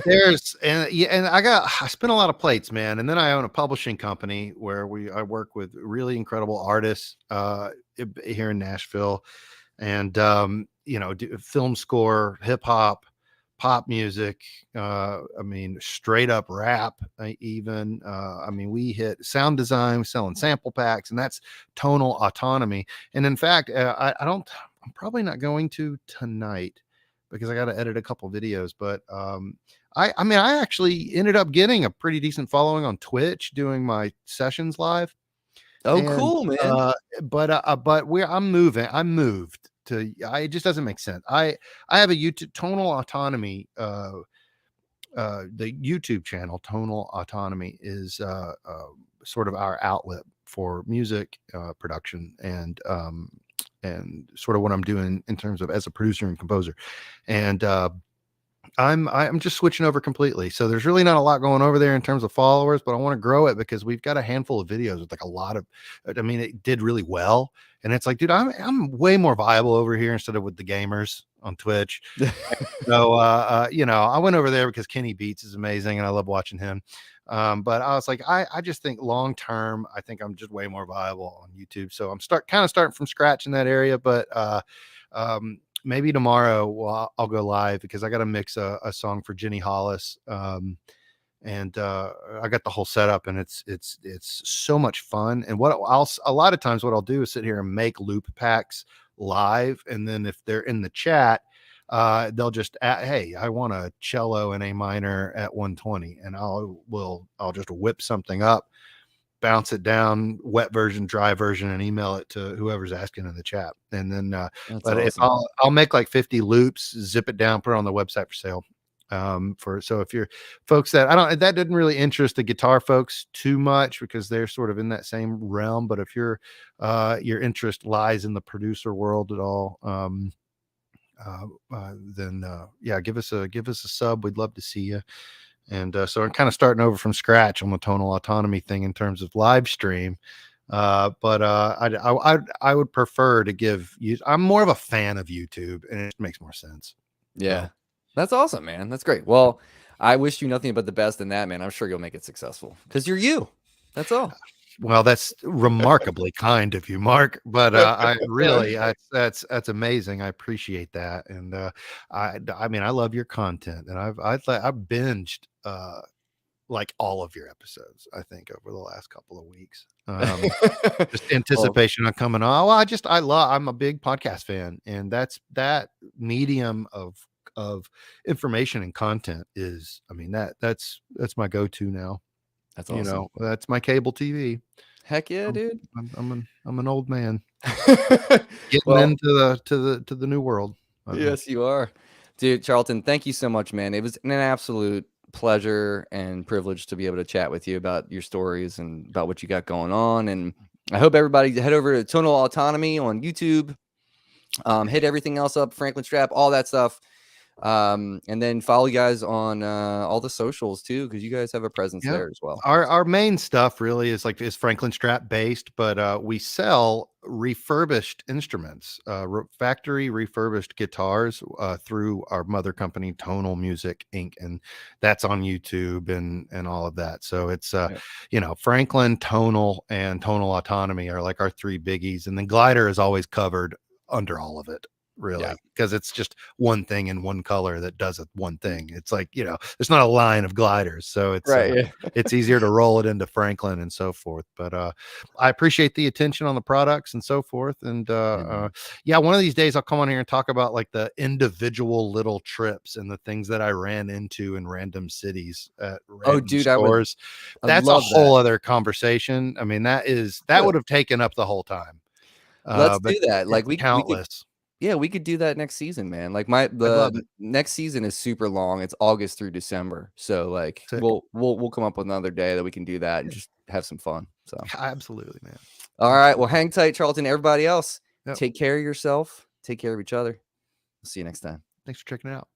and I spin a lot of plates, man. And then I own a publishing company where I work with really incredible artists here in Nashville, and do film score, hip hop, pop music. I mean, straight up rap. Even I mean, we hit sound design, selling sample packs, and that's tonal autonomy. And in fact, I'm probably not going to tonight because I got to edit a couple videos, but I actually ended up getting a pretty decent following on Twitch doing my sessions live. Oh, cool, man. I moved to, it just doesn't make sense. I have a YouTube tonal autonomy. The YouTube channel Tonal Autonomy is sort of our outlet for music production and sort of what I'm doing in terms of as a producer and composer. And I'm just switching over completely. So there's really not a lot going over there in terms of followers, but I want to grow it because we've got a handful of videos with like a lot of, I mean, it did really well. And it's like, dude, I'm way more viable over here instead of with the gamers on Twitch. So, I went over there because Kenny Beats is amazing and I love watching him. But I was like, I just think long term, I think I'm just way more viable on YouTube. So I'm starting from scratch in that area. But maybe tomorrow I'll go live because I got to mix a song for Jenny Hollis. And I got the whole setup, and it's so much fun. And a lot of times what I'll do is sit here and make loop packs live, and then if they're in the chat, they'll just hey, I want a cello in A minor at 120, and I'll just whip something up, bounce it down, wet version, dry version, and email it to whoever's asking in the chat. And then but awesome. If I'll make like 50 loops, zip it down, put it on the website for sale. So if you're folks that didn't really interest the guitar folks too much because they're sort of in that same realm, but if your interest lies in the producer world at all, then give us a sub. We'd love to see you. And so I'm kind of starting over from scratch on the tonal autonomy thing in terms of live stream. But I would prefer to give you, I'm more of a fan of YouTube, and it makes more sense. Yeah. That's awesome, man. That's great. Well, I wish you nothing but the best in that, man. I'm sure you'll make it successful because you're you. That's all. Well, that's remarkably kind of you, Mark. But that's amazing. I appreciate that, and I mean, I love your content, and I've binged like all of your episodes. I think over the last couple of weeks, just anticipation on coming on. Well, I'm a big podcast fan, and that medium of information and content is, I mean, that's my go-to now. That's awesome. That's my cable TV. Heck yeah, dude. I'm an old man getting into the new world. Yes, you are, dude. Charlton, thank you so much, man. It was an absolute pleasure and privilege to be able to chat with you about your stories and about what you got going on. And I hope everybody head over to Tonal Autonomy on YouTube. Hit everything else up, Franklin Strap, all that stuff. And then follow you guys on all the socials too, because you guys have a presence there as well. Our main stuff really is Franklin strap based, but we sell refurbished instruments, factory refurbished guitars through our mother company, Tonal Music Inc., and that's on YouTube and all of that. So it's Franklin, Tonal, and Tonal Autonomy are like our three biggies, and then Glider is always covered under all of it, really, because it's just one thing in one color that does it one thing. It's like, there's not a line of gliders, so it's it's easier to roll it into Franklin and so forth. But I appreciate the attention on the products and so forth. And one of these days I'll come on here and talk about like the individual little trips and the things that I ran into in random cities at random stores. That's a whole other conversation. I mean, that would have taken up the whole time. Let's do that. Like countless. We could do that next season, man. Like the next season is super long. It's August through December. So like we'll come up with another day that we can do that and just have some fun. So absolutely, man. All right. Well, hang tight, Charlton. Everybody else, take care of yourself. Take care of each other. We'll see you next time. Thanks for checking it out.